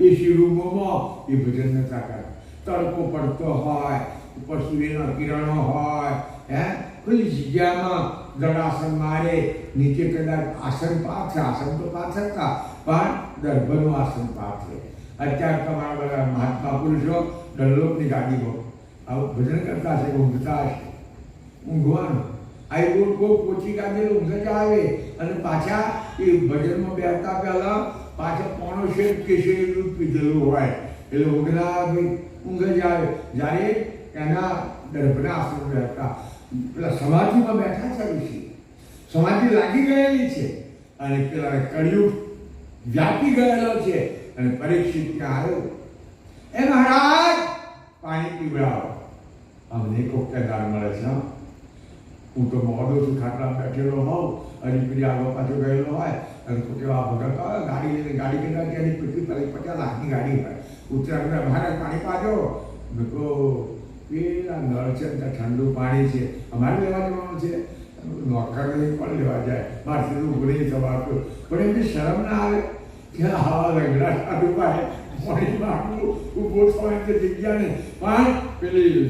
A: એસી રૂમોમાં એ ભજન નતા કરતા. તડકો પડતો હોય, ઉપર સૂર્યના કિરણો હોય, ખુલ્લી જગ્યામાં જડાસન મારે, નીચે કદાચ આસન પાથરે. આસન તો પાથરતા પણ દર્ભનું આસન પાથરે. અત્યારે તમારા બધા મહાત્મા પુરુષો ડંલોકની ગાડીમાં આવું ભજન કરતા હશે, ઊંઘતા હશે. ઊંઘવાનું આ રોડ બહુ પોચી કાઢેલું ઊંઘ જ આવે. અને પાછા એ ભજનમાં બેસતા પહેલા પાછા પોણો શેર કેસરી દૂધ પીધેલું હોય એટલે ઊંઘના ઊંઘ જ આવે. જ્યારે એના દર્ભના આસન બેઠા પેલા સમાધિમાં બેઠા છે ઋષિ. સમાધિ લાગી ગયેલી છે અને પેલા કળિયુગ વ્યાપી ગયેલો છે. અને પરીક્ષિત ત્યાં આવ્યો. એ મહારાજ પાણી પીવડાવો. અમને કોકટેદાર મળે છે. હું તો મોડો છું, ખાટલા બેઠેલો હોઉં અને પેલી આગળ પાછો ગયેલો હોય અને કેવા ભગત આવે ગાડી લઈને. ગાડી કદાચ એની પીઠી પર 50 લાખની ગાડી હોય. ઉત્તરાખંડ મહારાજ પાણી પાજો. તો પેલા નળ છે ત્યાં ઠંડુ પાણી છે, અમારે લેવા જવાનું છે. નોકરને પણ લેવા જાય. મારથી ઊભું નહીં થવાતું. પણ એમને શરમ ના આવે કે આવા લંગડા સાધુ પાસે પાણી માગવું ઊભો થવાની જગ્યા નહીં. પણ પેલી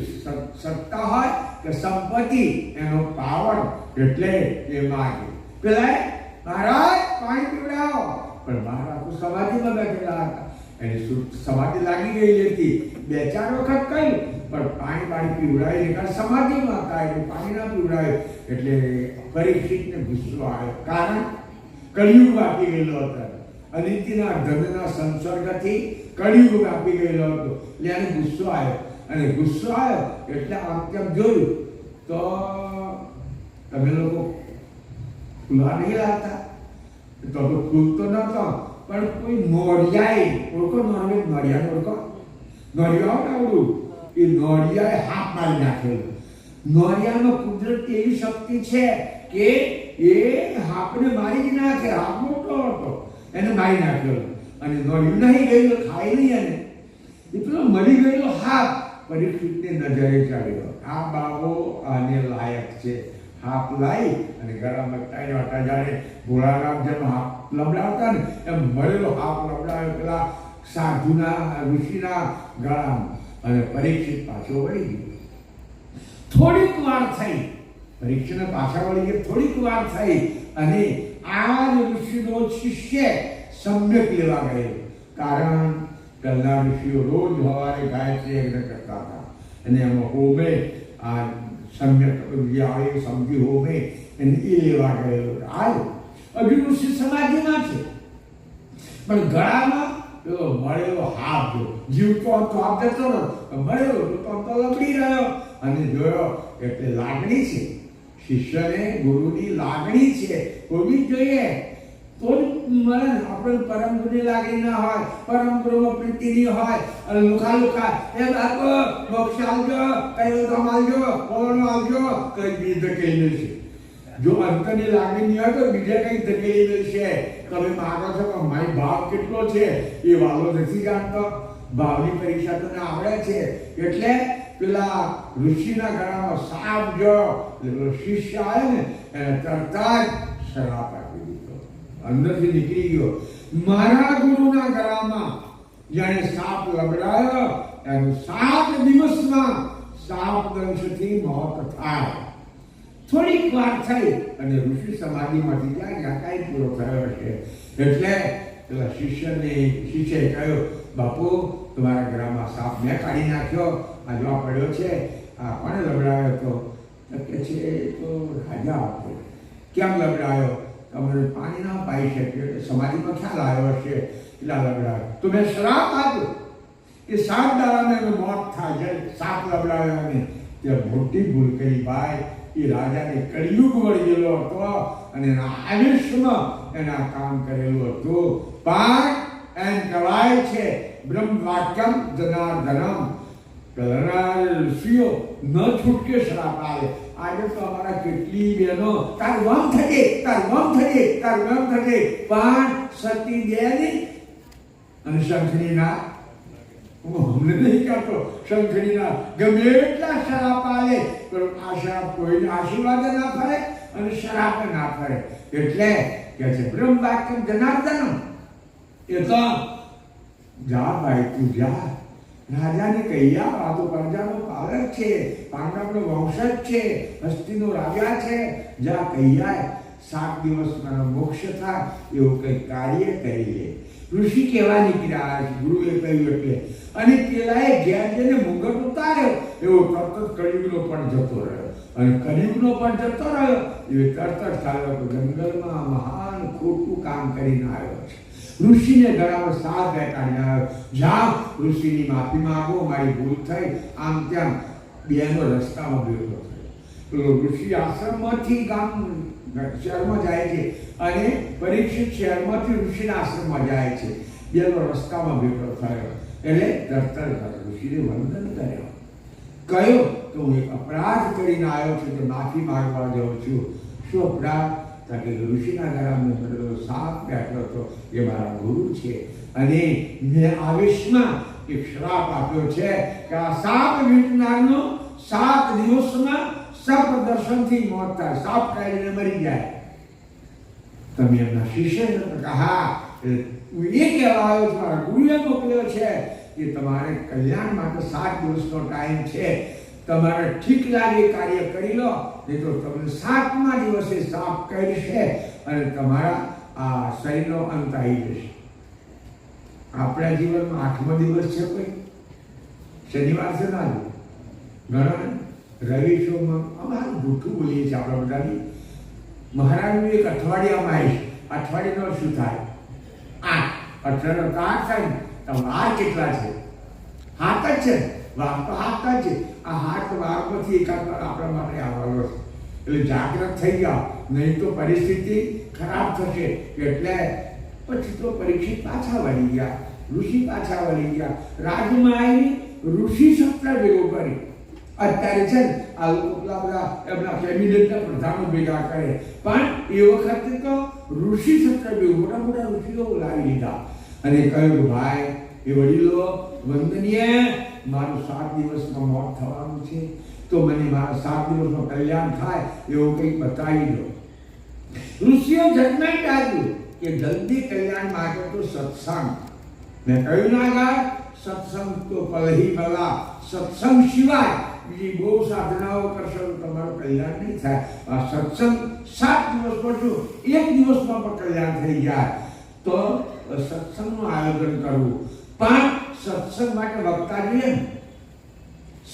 A: સત્તા હોય કે સંપત્તિ, એનો પાવર, એટલે એ માગે. પેલા મહારાજ પાણી પીવડાવો. પણ મહારાજ તો સમાધિમાં બેઠેલા હતા. એની સમાધિ લાગી ગયેલી હતી. 2-4 વખત કહ્યું પણ પાણી પીવડાવી કારણ સમાધિમાં હતા એટલે પાણી ના પીવડાવ્યું એટલે પરીક્ષિતને ગુસ્સો આવ્યો. કારણ કળિયુગ આપી ગયેલો હતો. અનિતિના ધનના સંસર્ગથી કળિયુગ વ્યાપી ગયેલો હતો એટલે એને ગુસ્સો આવ્યો. અને ગુસ્સો આવ્યો એટલે આમ તેમ જોયું તો તમે લોકો ખુલ્લા નહીં લાવતા તો ખુલતો નતો પણ કોઈ નોળિયાએ ઓળખો નોર્વેજ નોળિયાને ઓળખો નોળિયાઓ આવડું એ નોળિયાએ હાથ મારી નાખેલો. નોળિયાનો કુદરતી એવી શક્તિ છે કે એ હાથને મારી જ નાખે. હાથ મોટો હતો એને મારી નાખ્યો અને નોળિયું નહીં ગયેલો ખાઈ નહીં એને એટલો મરી ગયેલો હાથ પરીક્ષિતની નજરે ચડ્યો. આ બાબો આને લાયક છે. હાથ લાવી અને ગળામાં ટાઈટ જાણે ભોળારામ જેમ હાથ લબડાવતા ને એમ મળેલો હાથ લબડાવ્યો પેલા સાધુના ઋષિના ગળામાં અને પરીક્ષિત પાછો વળી ગયો. થોડીક વાર થઈ પરીક્ષિતને પાછા વળી ગયો. થોડીક વાર થઈ અને આ જ ઋષિનો શિષ્ય સમ્યક લેવા ગયો. કારણ પહેલા ઋષિઓ રોજ સવારે ગાયત્રી યજ્ઞ કરતા હતા અને એમાં હોમે આ સમ્યક જે આવે સમજી હોમે એને એ લેવા ગયેલો. આવ્યો અભિ ઋષિ સમાધિમાં છે પણ ગળામાં પેલો મળેલો હાથ જો જીવતો હતો હાથ જતો ન મળેલો તો લબડી રહ્યો અને જોયો એટલે લાગણી છે. શિષ્યને ગુરુની લાગણી છે હોવી જોઈએ તો જ મળે. આપણે પરમ ગુરુની લાગણી ના હોય, પરમ ગુરુમાં પ્રીતિ નહીં હોય અને લુખા એ બાપો મોક્ષ આવજો, કૈવલ્યધામ આવજો, પોળનો આવજો કઈ બી ધકેલી છે. જો અંતરની લાગણી નહીં હોય તો બીજા કઈ ધકેલી છે. તમે માગો છો કે મારી ભાવ કેટલો છે એ વાલો નથી જાણતો. ભાવની પરીક્ષા તને આવડે છે એટલે પેલા ઋષિના ગળામાં સાપ જો એટલે શિષ્ય આવે ને એને તરત જ શરાપ આપી દીધો. અંદરથી નીકળી ગયો. મારા ગુરુના ગળામાં જાણે સાપ લબડાયો એનું 7 દિવસમાં સાપ દંશથી મોત થાય. થોડીક વાર થઈ અને ઋષિ સમાધિમાંથી જ્યાં કાંઈ પૂરો થયો હશે એટલે પેલા શિષ્યએ કહ્યું બાપુ તમારા ગળામાં સાપ મેં કાઢી નાખ્યો. આ જો પડ્યો છે આ કોણે લબડાયો હતો? કે છે તો રાજા હતો. કેમ લબડાયો? તમને પાણી ના પાઈ શક્યો એટલે સમાધિમાં ખ્યાલ આવ્યો હશે એટલે લબડાયો. તો મેં શ્રાપ આપ્યો કે 7 દાડામાં મોત થાય છે. સાપ લબડાયો અને તે મોટી ભૂલ કરી ભાઈ. એ રાજાને કળિયુગ વળગેલો હતો અને એના આયુષ્યમાં એના કામ કરેલું હતું. પણ એમ કહેવાય છે બ્રહ્મ વાક્યમ જનાર્દનમ. પહેલાના ઋષિઓ ન છૂટકે શ્રાપ આવે. આજે તો અમારા કેટલી બહેનો તાર વમ થજે, તાર વમ થજે, તાર વમ થજે પણ સતી દે નહીં અને શંખનીના અમને નહીં કહેતો શંખનીના ગમે એટલા શ્રાપ આવે પણ આ શ્રાપ કોઈને આશીર્વાદ ના ફરે અને શ્રાપ ના ફરે. એટલે કે છે બ્રહ્મ વાક્યમ જનાર્દનમ. એ તો જા ભાઈ તું જા. રાજાને કહીયા આ તો પ્રજાનો પાલક છે, પાંડવનો વંશજ છે, હસ્તીનો રાજા છે. જા કહીયા 7 દિવસમાં મોક્ષ થાય એવું કંઈક કાર્ય કરી લે. ઋષિ કેવા નીકળ્યા છે ગુરુએ કહ્યું એટલે. અને પેલાએ ઘેર જઈને મુંગટ ઉતાર્યો એવો તરત જ કળિયુગનો પણ જતો રહ્યો. અને કળિયુગનો પણ જતો રહ્યો એ તરત જ ચાલ્યો તો જંગલમાં મહાન ખોટું કામ કરીને આવ્યો છે. ઋષિને ગળામાં સાપ બેઠાડી આવ્યો. જાઓ ઋષિની માફી માંગો, મારી ભૂલ થઈ. આમ તેમ બેનો રસ્તામાં બેઠો થયો. પેલો ઋષિ આશ્રમમાંથી શહેરમાં જાય છે અને પરીક્ષિત શહેરમાંથી ઋષિના આશ્રમમાં જાય છે. બેનો રસ્તામાં બેઠો થયો એટલે તરત ઋષિને વંદન કર્યો. કહ્યું કે હું એક અપરાધ કરીને આવ્યો છું તો માફી માંગવા જાઉં છું. શું અપરાધ? કે ઋષિના ગળામાં પડેલો સાપ બેઠો હતો એ મારા ગુરુ છે અને મેં આવેશમાં એક શ્રાપ આપ્યો છે કે આ સાપ વીંટનારનો 7 દિવસમાં સર્પ દર્શનથી મોત થાય, સાપ કાઢીને મરી જાય. તમે એમના શિષ્યને કહા હું એ કહેવા આવ્યો છું, મારા ગુરુએ મોકલ્યો છે કે તમારે કલ્યાણ માટે 7 દિવસનો ટાઈમ છે. તમારે ઠીક લાગે કાર્ય કરી લો, નહીં તો તમને 7મા દિવસે સાપ કરશે અને તમારા આ શરીરનો અંત આવી જશે. આપણા જીવનમાં 8મો દિવસ છે કોઈ શનિવાર છે ના ઘણા રવિ સોમવાર અમારું જૂઠું બોલીએ છીએ આપણા બધાની મહારાજનું એક અઠવાડિયામાં આવીશ અઠવાડિયાનો શું થાય 8 અઠવાડિયાનો 8 થાય ને તો વાર કેટલા છે 7 જ છે વાર તો 7 જ છે આ 7 વારમાંથી એકાદ વાર આપણા માટે આવવાનો છે એટલે જાગૃત થઈ ગયા નહીં તો પરિસ્થિતિ ખરાબ થશે એટલે પછી તો પરીક્ષિત પાછા વળી ગયા ઋષિ પાછા વળી ગયા રાજમાં આવી ઋષિ સત્ર ભેગો કરી અત્યારે છે ને આ લોકો બધા એમના કેબિનેટના પ્રધાનો ભેગા કરે પણ એ વખતે તો ઋષિ સત્ર ભેગો મોટા મોટા ઋષિઓ બોલાવી લીધા અને કહ્યું ભાઈ એ વડીલો વંદનીય મારું 7 દિવસમાં મોત થવાનું છે તો મને મારા 7 દિવસમાં કલ્યાણ થાય એવું કંઈક બતાવી દો ઋષિઓ જજમેન્ટ આપ્યું કે જલ્દી કલ્યાણ માટે તો સત્સંગ મેં કહ્યું ના આગળ સત્સંગ તો કલહી ભલા સત્સંગ સિવાય બીજી બહુ સાધનાઓ કરશો તો તમારું કલ્યાણ નહીં થાય આ સત્સંગ 7 દિવસમાં જો 1 દિવસમાં પણ કલ્યાણ થઈ જાય તો સત્સંગનું આયોજન કરવું પણ સત્સંગ માટે વક્તા જોઈએ ને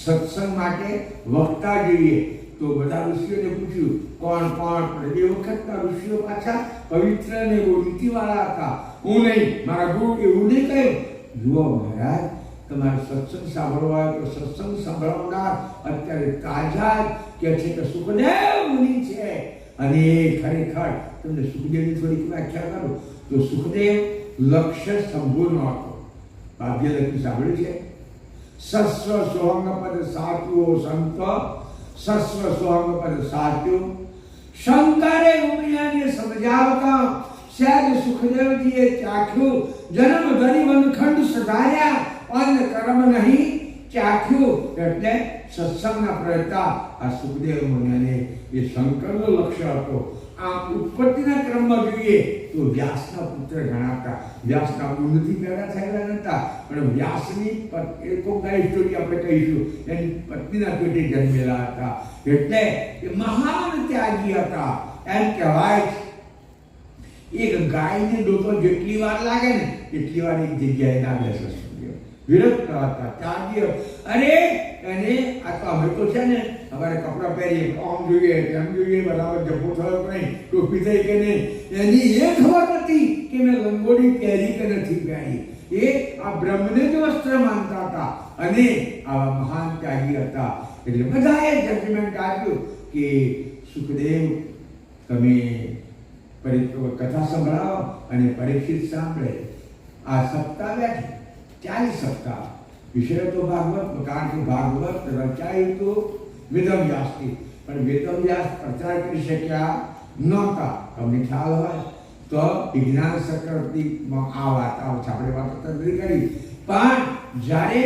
A: સત્સંગ માટે વક્તા જોઈએ તો બધા ઋષિઓને પૂછ્યું કોણ કોણ એ વખતના ઋષિઓ પાછા પવિત્ર ને નીતિવાળા હતા હું નહીં મારા ગુરુ એવું નહીં કહ્યું જુઓ મહારાજ તમારે સત્સંગ સાંભળવા હોય તો સત્સંગ સાંભળનાર અત્યારે તાજા કે છે કે સુખદેવ મુનિ છે અને ખરેખર તમને સુખદેવની થોડીક વ્યાખ્યા કરું તો સુખદેવ લક્ષ્ય શંભુનો હતો ભાગ્ય લખી સાંભળ્યું છે સસ્વ સોહંગ પદ સાત્યો સંત સસ્વ સોહંગ પદ સાત્યો શંકરે ઉમિયાને સમજાવતા સહેજ સુખદેવજીએ ચાખ્યું જન્મ ધરી વનખંડ સધાર્યા અન્ન કર્મ નહીં ચાખ્યું એટલે સત્સંગના પ્રયતા આ સુખદેવ મુનિને એ શંકરનો લક્ષ્ય હતો આ ઉત્પત્તિના ક્રમમાં જોઈએ તો વ્યાસના પુત્ર ગણાતા વ્યાસના ઉન્નતિ પેદા થયેલા નહોતા પણ વ્યાસની એક સ્ટોરી આપણે કહીશું એની પત્નીના પેટે જન્મેલા હતા એટલે એ મહાન ત્યાગી હતા એમ કહેવાય એક ગાયને દોતો જેટલી વાર લાગે ને એટલી વાર એક જગ્યાએ ના બેસે વિરક્ત હતા ત્યાગી અરે એને આ તો અમે તો છે ને અમારે કપડાં પહેરીએ આમ જોઈએ તેમ જોઈએ બરાબર જપો થયો કે નહીં ટોપી થઈ કે નહીં એની એ ખબર નથી કે મેં લંગોટી પહેરી કે નથી પહેરી એ આ બ્રહ્મને જ વસ્ત્ર માનતા હતા અને આવા મહાન ત્યાગી હતા એટલે બધાએ જજમેન્ટ આપ્યું કે સુખદેવ તમે કથા સંભળાવો અને પરીક્ષિત સાંભળે આ સપ્તાહ બેઠી 40 સપ્તાહ વિષય તો ભાગવત કારણ કે ભાગવત રચાયું તો વેદવ્યાસથી પણ વેદવ્યાસ પ્રચાર કરી શક્યા નહોતા તમને ખ્યાલ હોય તો વિજ્ઞાન ચક્રવર્તીમાં આ વાત આપણે વાતો કરી પણ જ્યારે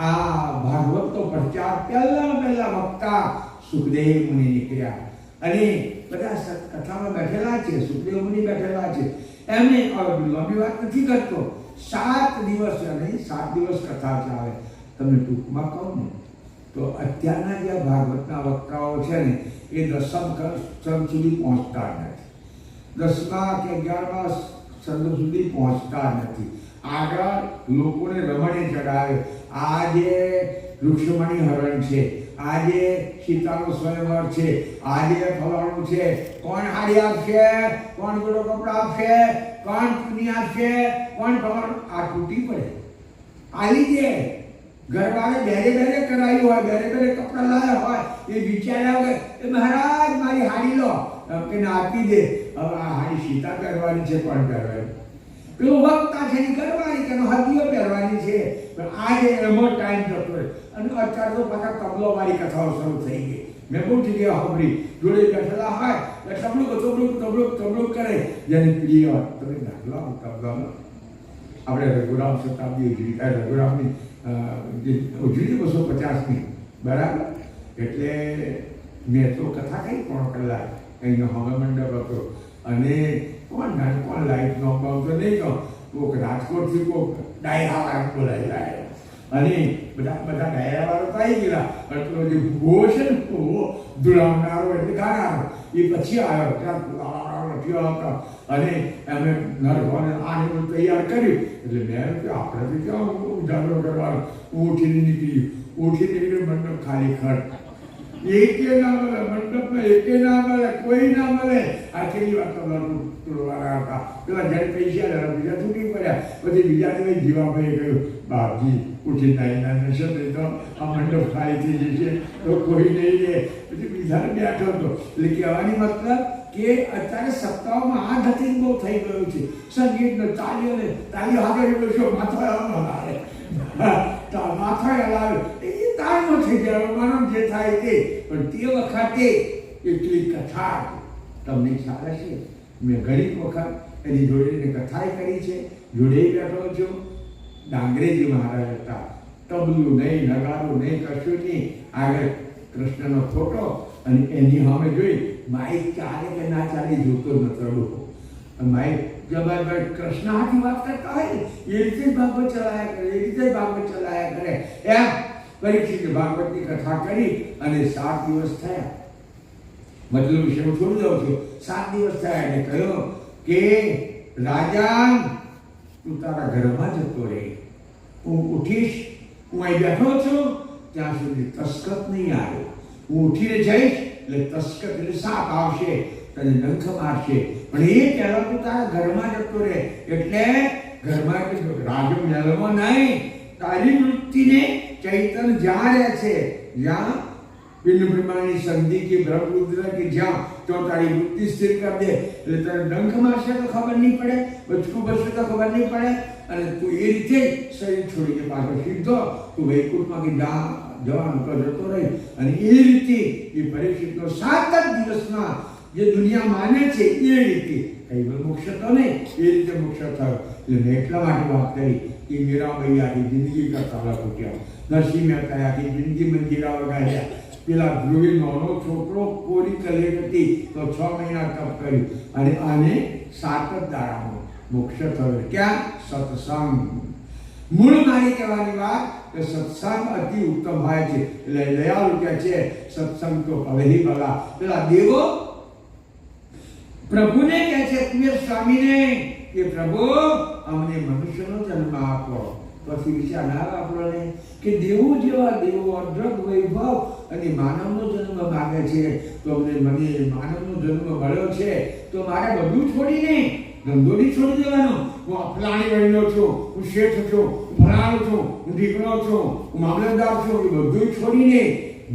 A: આ ભાગવતનો પ્રચાર પહેલા વક્તા સુખદેવ મુનિ નીકળ્યા અને બધા કથામાં બેઠેલા છે સુખદેવ મુનિ બેઠેલા છે એમને લાંબી વાત નથી કરતો 7 દિવસ નહીં 7 દિવસ કથા ચાલે તમને ટૂંકમાં કહું ને તો અત્યારના જે ભાગવતના વક્તાઓ છે ને એ 10મ સ્કંદ સુધી પહોંચતા નથી 10મા કે 11મા સ્કંદ સુધી પહોંચતા નથી આગળ લોકોને રમણે ચડાવે આ જે વૃક્ષમણી હરણ છે આજે સીતાનો સ્વયંવર છે આજે ફલાણું છે કોણ હાડી આપશે કોણ જોડો કપડા આપશે કોણ ચૂની આપશે કોણ ફલાણું આ તૂટી પડે આલી દે ઘરવાળે બેરે કરાયું હોય બેરે કપડા લાવ્યા હોય એ વિચાર્યા વગર એ મહારાજ મારી હાડી લો કે આપી દે હવે આ હાડી સીતા પહેરવાની છે કોણ પહેરવાની પેલો વક્તા છે એ કરવાની કે હદીઓ પહેરવાની છે પણ આજે એમો ટાઈમ જતો રહે અને અત્યારે તો પાછા તબલો વાળી કથાઓ શરૂ થઈ ગઈ મેં બહુ જગ્યાએ સાંભળી જોડે બેઠેલા હોય તબલું કરે જેની પ્રિય તમે દાખલા તબલાનો આપણે રઘુરામ શતાબ્દી ઉજળી રઘુરામની જે ઉજળી 250ની બરાબર એટલે મેં તો કથા કહી 3 કલાક અહીંનો હવા મંડપ હતો અને કોણ લાઈટ નો તો નહીં કહો કોઈક રાજકોટથી કોઈક ડાયરાવાળા બોલાવી લાવ્યા અને બધા ડાયરાવાળો તો આવી ગયેલા પણ પેલો જે ભૂવો છે ને ભૂવો ધુરાવનારો એટલે ગાનારો એ પછી આવ્યો ત્યાં કઠિયા હતા અને એમને નરભોને આને બધું તૈયાર કર્યું. એટલે મેં કહ્યું આપણે તો ક્યાં ઉજાગરો કરવાનો. હું ઉઠીને નીકળી મંડપ ખાલી ખડ. એકે ના મળે મંડપમાં, એકે ના મળે, કોઈ ના મળે. આ છેલ્લી વાત તોડવાના હતા. પેલા જ્યારે પૈસા લેવા બીજા છૂટી પડ્યા. પછી બીજા દિવસે જીવાભાઈએ કહ્યું બાપજી ઉઠી નાઈના નશો નહીં તો આ મંડપ ખાલી થઈ જશે તો કોઈ નહીં લે. પછી બીજાને બેઠો હતો. એટલે કહેવાની મતલબ કે અત્યારે સપ્તાહમાં આ ગતિ બહુ થઈ ગયું છે. સંગીતનો તાલીઓ આગળ એટલો શો માથા હલાવે, માથા હલાવે એ તાળનો થઈ જાય. માનો જે થાય તે. પણ તે વખતે એટલી કથા તમને ખ્યાલ હશે. મેં ઘણી વખત એની જોડે કથાએ કરી છે. જોડે બેઠો છું. ડાંગરેજી મહારાજ હતા. તબલું નહીં, નગારું નહીં, કશું નહીં. આગળ કૃષ્ણનો ફોટો અને એની સામે જોઈ માઇક ચાલે કે ના ચાલે જોતો નતો. માઇક જબરદસ્ત કૃષ્ણ હાથી વાત કરતા હોય ને એ રીતે જ ભાગવત ચલાયા કરે, એ રીતે જ ભાગવત ચલાયા કરે. એમ પરીક્ષિત ભાગવતની કથા કરી અને 7 દિવસ થયા. મતલબ વિશે હું છોડી દઉં છું. 7 દિવસ થયા એટલે કહ્યું કે રાજા તું તારા ઘરમાં જતો રહે. હું ઉઠીશ, હું અહીં બેઠો છું ત્યાં સુધી તસ્કત નહીં આવ્યો. હું ઉઠીને જઈશ એટલે તસ્કત એટલે સાપ આવશે, તને ડંખ મારશે. પણ એ પહેલા તું તારા ઘરમાં જતો રહે. એટલે ઘરમાં રાજમહેલમાં નહીં, તારી વૃત્તિને ચૈતન જ્યાં રહે છે, જ્યાં પિંડ બ્રહ્માંડની સંધિ કે બ્રહ્મરુદ્ર કે જ્યાં તો તારી વૃત્તિ સ્થિર કરી દે. એટલે તને ડંખ મારશે તો ખબર નહીં પડે, બચકું બચશે તો ખબર નહીં પડે. અને તું એ રીતે શરીર છોડીને પાછો સીધો તું વૈકુંઠમાં કે જવાનું તો જતો રહી. અને એ રીતે એ પરીક્ષિતનો 7 જ દિવસમાં જે દુનિયા માને છે એ રીતે કઈ મોક્ષ તો નહીં, એ રીતે મોક્ષ થયો. એટલે મેં એટલા માટે વાત કરી કે મીરાબાઈ આખી જિંદગી કરતા લખુટ્યા, નરસિંહ મહેતા આખી જિંદગી મંજીરા વગાડ્યા. પેલા ધ્રુવી નાનો છોકરો કોરી કલેટ હતી તો 6 મહિના તપ કર્યું અને આને 7 જ દાડામાં મોક્ષ થયો. ક્યાં? સત્સંગ. મૂળ મારી કહેવાની વાત કે સત્સંગ અતિ ઉત્તમ હોય છે. એટલે દયાળુ કહે છે સત્સંગ તો ભલે ભલા. પેલા દેવો પ્રભુને કહે છે કુબેર સ્વામીને કે પ્રભુ અમને મનુષ્યનો જન્મ આપો. પછી વિચાર ના આપણને કે દેવો જેવા દેવો અઢળક વૈભવ અને માનવનો જન્મ માગે છે. તો મને માનવનો જન્મ મળ્યો છે તો મારે બધું છોડીને ધંધો નહીં છોડી દેવાનો. હું ફલાણી વહીનો છું, હું શેઠ છું, હું ફલાણો છું, હું દીકરો છું, હું મામલતદાર છું, એ બધું છોડીને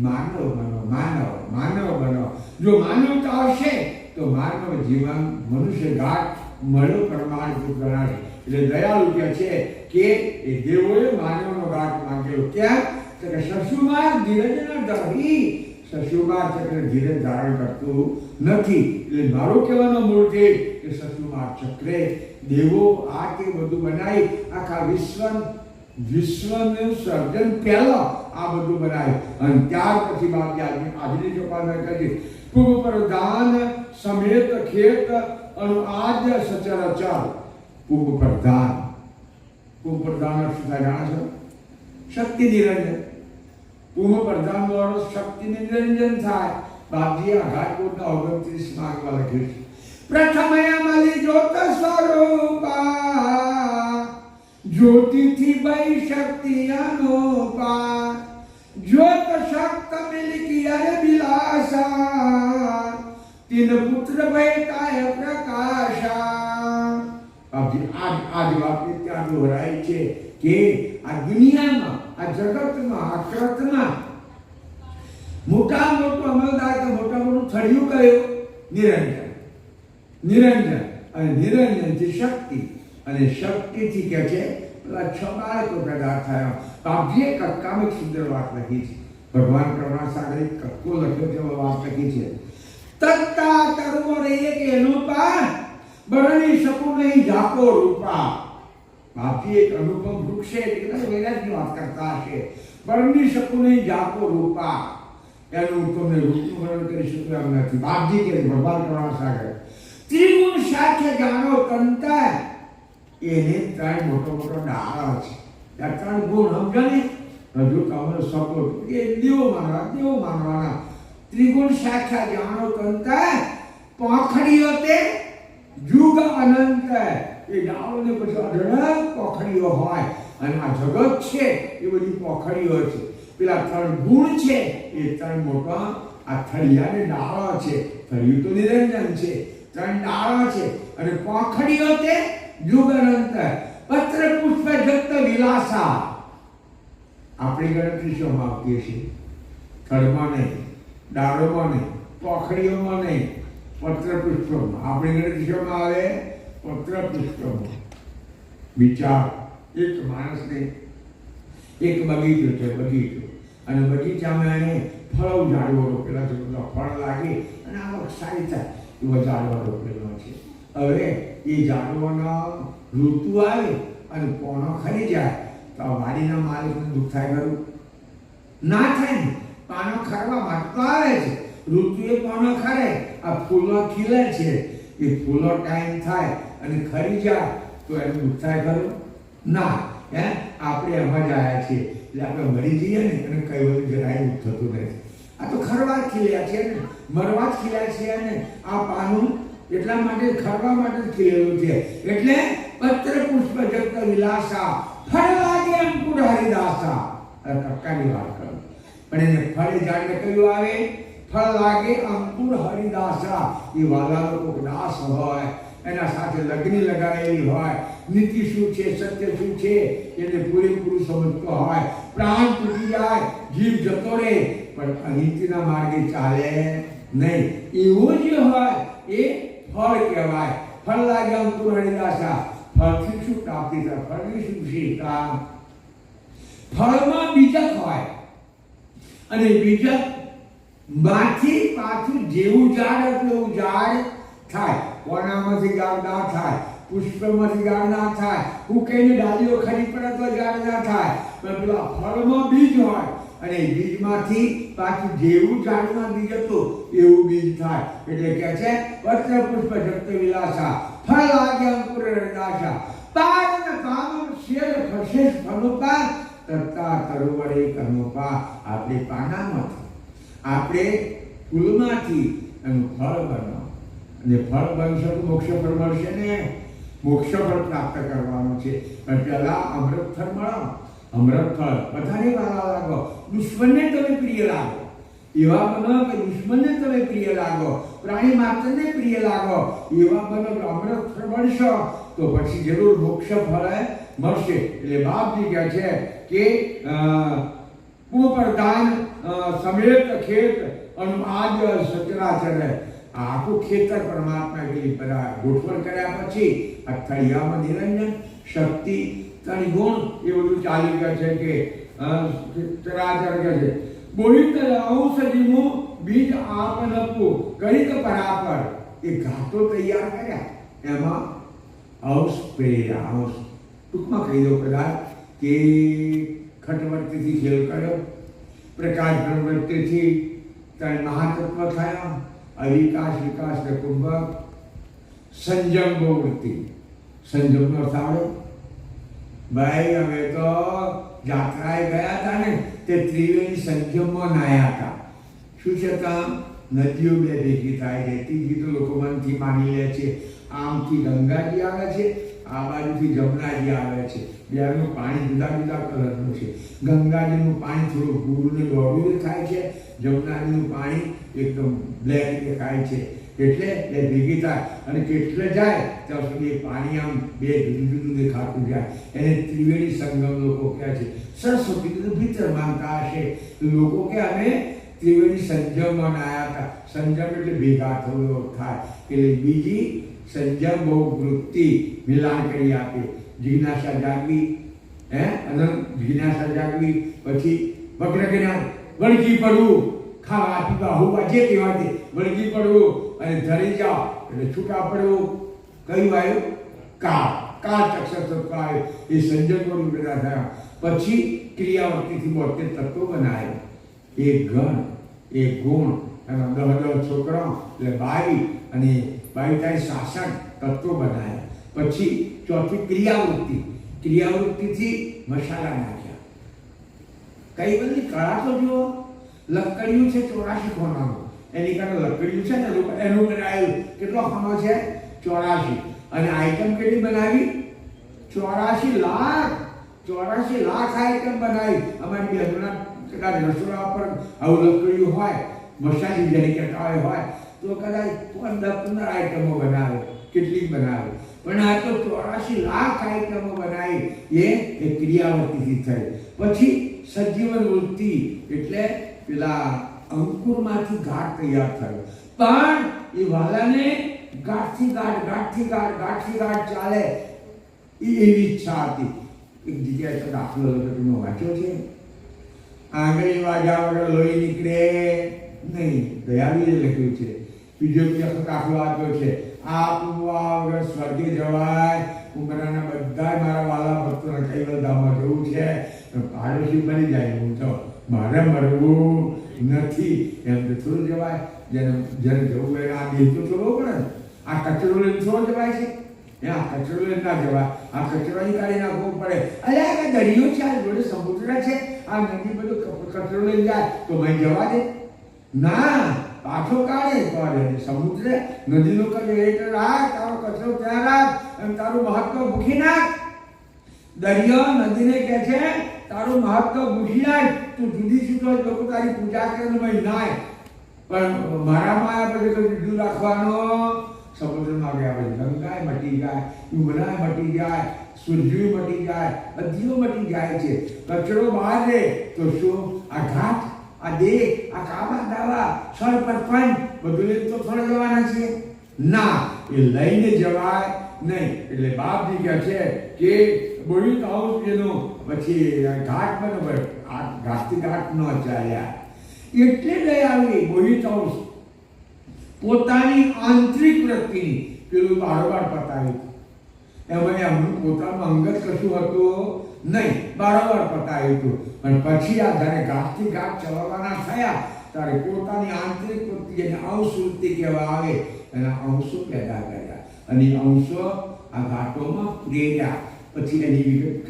A: માનવ બનો, માનવ બનો. જો માનવતા હશે તો માનવ જીવન મનુષ્ય ઘાટ મળ્યો પ્રમાણભૂત ગણાશે. એટલે દયાળુ કહે છે કે એ દેવોએ માનવનો ઘાટ માંગેલો. ક્યાં? કે સસુમાર ધીરજના દહી. સસુમાર ચક્ર ધીરજ ધારણ કરતું નથી. એટલે મારો કહેવાનો મૂળ છે કે સસુમાર ચક્રે દેવો આ તે બધું બનાવી આખા વિશ્વનું સર્જન પહેલા આ બધું બનાવ્યું અને ત્યાર પછી બાકી આજની ચોપામાં કહે પૂર્વ પ્રધાન સમેત ખેત અનુ આદ્ય સચરાચર. પૂર્વ પ્રધાન શું થાય જાણો છો? શક્તિ નિરંજન. પૂર્વ પ્રધાન દ્વારા શક્તિ નિરંજન થાય. બાપજી આઘાતપુરના 29 માર્ગમાં લખ્યું છે પ્રથમયમલી જ્યોત સ્વરૂપા જ્યોતિથી ભઈ શક્તિ અનુપા જ્યોત શક્ત મિલકી અરે બિલાસા તીન પુત્ર ભયતાય પ્રકાશા. બાપજી આજ વાતને ત્યાં દોહરાય છે કે આ દુનિયામાં, આ જગતમાં, આ કૃતમાં મોટા મોટું અમલદાર કે મોટા મોટું થળિયું કયું? નિરંજન. અને નિરંજનથી શક્તિ અને શક્તિથી કે છે પેલા 6 બાળકો પેદા થયા. બાપજીએ કક્કામાં સુંદર વાત લખી છે. ભગવાન પ્રભા સાગરે કક્કો લખ્યો તેમાં વાત લખી છે તત્તા તરુવો રહીએ કે એનો પા બરણી શકું નહીં જાકો રૂપા. બાપજી એક અનુપમ વૃક્ષ છે એટલે વેદાંતની વાત કરતા હશે. બરણી શકું નહીં જાકો રૂપા. એનું તમને રૂપનું વર્ણન કરી શકું એમ નથી. બાપજી કે ભગવાન પ્રભા સાગર ત્રિગુણ સાથે જાણો તંતા. એને 3 મોટો ડાળા છે. આ 3 ગુણ સમજાને હજુ તમને સપોર્ટ એ દેવો માનવાના. ત્રિગુણ સાક્ષા જાણો તંતા પાંખડીઓ તે યુગ અનંત એ ડાળોને પછી અઢળક પોખડીઓ હોય અને આ જગત છે એ બધી પોખડીઓ છે. પેલા 3 ગુણ છે એ 3 મોટા આ થળિયાને ડાળો છે. થળિયું તો નિરંજન છે, 3 ડાળો છે અને પોખડીઓ તે યુગ અનંત. પત્ર પુષ્પ જગત વિલાસા. આપણી ગણતરી શોમાં આવતી છે? થળમાં નહીં, ડાળોમાં નહીં, પોખડીઓમાં નહીં, પત્ર પુષ્પમાં. આપણી ગણતરી શોમાં આવે? પત્ર પુષ્પમાં. વિચાર, એક માણસને એક બગીચો છે, બગીચો, અને બગીચામાં એને ફળ ઝાડવો રોપેલા છે. બધા ફળ લાગે અને આવક સારી થાય એવા ઝાડવા રોપેલો છે. હવે એ ઝાડવાનો ઋતુ આવે અને પોણો ખરી જાય તો આ વાડીના માલિકને દુઃખ થાય ખરું? ના થાય ને. પાનો ખરવા માટે તો આવે છે, ઋતુએ પાનો ખરે. આ ફૂલો ખીલે છે, એ ફૂલો ટાઈમ થાય અને ખરી જાય તો એનું દુઃખ થાય ખરું? ના. આપણે એમાં જ આવ્યા છીએ એટલે આપણે મરી જઈએ ને અને કઈ બધું જરાય દુઃખ થતું નથી. આ તો ખરવા જ ખીલ્યા છે ને, મરવા જ ખીલ્યા છે ને. આ પાનું એટલા માટે ખરવા માટે જ ખીલેલું છે. એટલે પત્ર પુષ્પ જગત વિલાસા, ફળ લાગે અંકુર હરિદાસા. કક્કાની વાત કરું પણ એને ફળ ઝાડને કયું આવે? ફળ લાગે અંકુર હરિદાસા. એ વાલા લોકો દાસ હોય, એના સાથે લગ્ન લગાવેલી હોય, નીતિ શું છે, સત્ય શું છે એને પૂરેપૂરું સમજતો હોય. પ્રાણ તૂટી જાય, જીવ જતો રહે પણ અનિતિના માર્ગે ચાલે નહીં. એવું જે હોય એ ફળ કહેવાય. ફળ લાગે અંકુર હરિદાસા. ફળથી શું પ્રાપ્તિ થાય? ફળની શું વિશેષતા? ફળમાં બીજક હોય અને બીજક માંથી પાછું જેવું ઝાડ હતું એવું ઝાડ થાય. કોનામાંથી ઝાડ ના થાય, પુષ્પમાંથી ઝાડ ના થાય, ઉકેની ડાળીઓ ખરી પડે તો ઝાડ ના થાય. પણ પેલા ફળમાં બીજ હોય અને બીજમાંથી પાછું જેવું ઝાડમાં બીજ હતું એવું બીજ થાય. એટલે કે છે પત્ર પુષ્પ જગત વિલાસા, ફળ લાગે અંકુર હરિદાસા. પાદ ન કામ શેર ખસેશ ફલોપા, તત્તા તરુવરે કર્મોપા. આપણે પાનામાંથી, આપણે ફૂલમાંથી એનું ફળ બનાવો અને ફળ બનશે તો મોક્ષ ફળ મળશે ને. મોક્ષ ફળ પ્રાપ્ત કરવાનું છે પણ પહેલા અમૃત ફળ મળો. અમૃત ફળ બધાને વાલા લાગો, દુશ્મનને તમે પ્રિય લાગો. એવા બનો કે દુશ્મનને તમે પ્રિય લાગો, પ્રાણી માત્રને પ્રિય લાગો. એવા બનો કે અમૃત ફળ મળશો તો પછી જરૂર મોક્ષ ફળ મળશે. એટલે બાપજી કહે છે કે પ્રધાન સમેત ખેત અનુઆદ સચરાચર. આખું ખેતર પરમાત્મા પેલી બધા ગોઠવણ કર્યા પછી આ થળિયામાં નિરંજન શક્તિ 3 ગુણ એ બધું ચાલી ગયા છે કે ચરાચર કે છે. બોહિત ઔષધિનું બીજ આપનપુ કરિત પરાપર. એ ઘાટો તૈયાર કર્યા, એમાં ઔષ પ્રેર્યા. ઔષ ટૂંકમાં કહી દો કદાચ કે ખટવર્તીથી ખેલ કર્યો, પ્રકાશ પ્રવૃત્તિથી 3 મહાતત્વ થયા, અવિકાશ વિકાસ ને કુંભક. સંજમ વૃત્તિ. સંજમનો અર્થ આવડે? ભાઈ અમે તો જાત્રાએ ગયા હતા ને તે ત્રિવેણી સંજમમાં નાયા હતા. શું છે? ત્યાં નદીઓ 2 ભેગી થાય છે. ત્રીજી તો લોકો મનથી માની લે છે. આમથી ગંગાજી આવે છે, આ બાજુથી જમનાજી આવે છે. બેનું પાણી જુદા જુદા કલરનું છે. ગંગાજીનું પાણી થોડું ભૂરું ને દોડું દેખાય છે, જમનાજીનું પાણી એકદમ બ્લેક દેખાય છે. એટલે એ ભેગી થાય અને કેટલે જાય ત્યાં સુધી પાણી આમ 2 જુદું જુદું દેખાતું જાય. એને ત્રિવેણી સંગમ લોકો કહે છે. સરસ્વતી તો ભીતર માનતા હશે લોકો કે અમે ત્રિવેણી સંજમમાં આવ્યા હતા. સંજમ એટલે ભેગા થયો થાય. એટલે બીજી સંજમ બહુ વૃત્તિ મિલાન કરી આપે. જિજ્ઞાસા જાગવી, અનંત જિજ્ઞાસા જાગવી. પછી વક્ર જ્ઞાન, વળગી પડવું, ખાવા પીવા હોવા જે કહેવાય વળગી પડવું અને ધરી જાઓ એટલે છૂટા પડવું. કયું આવ્યું? કાળ. કાળ ચક્ષર આવ્યો. એ સંજમોનું બધા થયા. પછી ક્રિયાવર્તીથી 72 તત્વો બનાવ્યા. એક ગણ, એક ગુણ, એમાં 10 છોકરા એટલે 22 અને 22 શાસન તત્વો બનાવ્યા. પછી ચોથી ક્રિયાવૃત્તિ. ક્રિયાવૃત્તિથી મસાલા નાખ્યા. કઈ બધી કળા તો જુઓ. લકડિયું છે 84 ખોનાનું, એની કારણે લકડિયું છે ને એનું બનાવ્યું. કેટલો ખાનો છે? 84 અને આઈટમ કેટલી બનાવી? 84 લાખ. 84 લાખ આઈટમ બનાવી. અમારી બહેનોના કદાચ રસોડા પર આવું લખેલું હોય, મસાલી જેને કહેતા હોય તો કદાચ 15 આઈટમો બનાવે, કેટલીક બનાવે. પણ આ તો 84 લાખ આઈટમો બનાવી. એ ક્રિયાવતીથી થઈ. પછી સજીવન વૃત્તિ એટલે પેલા અંકુરમાંથી ઘાટ તૈયાર થયો. પણ એ વાલાને ગાંઠથી ગાંઠ ચાલે એવી ઈચ્છા હતી. એક જગ્યાએ તો દાખલો તમે વાંચ્યો છે, આંગળી વાગ્યા વગર લોહી નીકળે નહીં. દયાળુએ લખ્યું છે. બીજો દાખલો આપ્યો છે, આ પૂવા વગર સ્વર્ગે જવાય. ઉમરાના બધા મારા વાલા ભક્તોને કૈવલધામમાં જવું છે, પાડોશી બની જાય હું તો મારે મરવું નથી એમ તો થોડું જવાય. જેને જવું હોય આ દેહ તો છોડવો પડે ને. આ કચરો લઈને થોડો જવાય છે? આ કચરો લઈને ના જવાય. આ કચરો કાઢી નાખવો પડે. અરે આ દરિયો છે, આ જોડે સમુદ્ર છે, આ નદી બધું કચરો લઈને જાય તો મેં જવા દે ના, પાછો કાઢે. સમુદ્ર નદીનો કચરો એટલે રાખ, તારો કચરો ત્યાં રાખ અને તારું મહત્વ ભૂખી નાખ. દરિયો નદીને કહે છે તારું મહત્વ ભૂખી નાખ. તું જુદી છૂટો લોકો તારી પૂજા કરે નાય, પણ મારામાં આ બધું જુદું રાખવાનો. સમુદ્રમાં ગયા પછી ગંગાએ મટી જાય, યમુનાએ મટી જાય, સૂર્ય મટી જાય, બધીઓ મટી જાય છે. કચરો બહાર રહે તો શું? આ ઘાટ, આ દેહ, આ કાબા દાવા, સર પરપંચ બધું લઈને તો થોડા જવાના છે ના, એ લઈને જવાય નહીં. એટલે બાપજી કહે છે કે બોલી તાઉસ જેનો પછી ઘાટ બરાબર આ ઘાટથી ઘાટ ન ચાલ્યા. એટલે લઈ આવી બોલી તાઉસ પોતાની આંતરિક વૃત્તિની પેલું બારોબાર પતાવ્યું. એમાં એમનું પોતાનું અંગત કશું હતું નહીં, બારોબાર પતાવ્યું હતું. પણ પછી આ જ્યારે ઘાટથી ઘાટ ચલાવવાના થયા ત્યારે પોતાની આંતરિક વૃત્તિ જેને અંશ વૃત્તિ કહેવા આવે એના અંશો પેદા કર્યા અને એ અંશો આ ઘાટોમાં પ્રેર્યા. પછી એની વિગત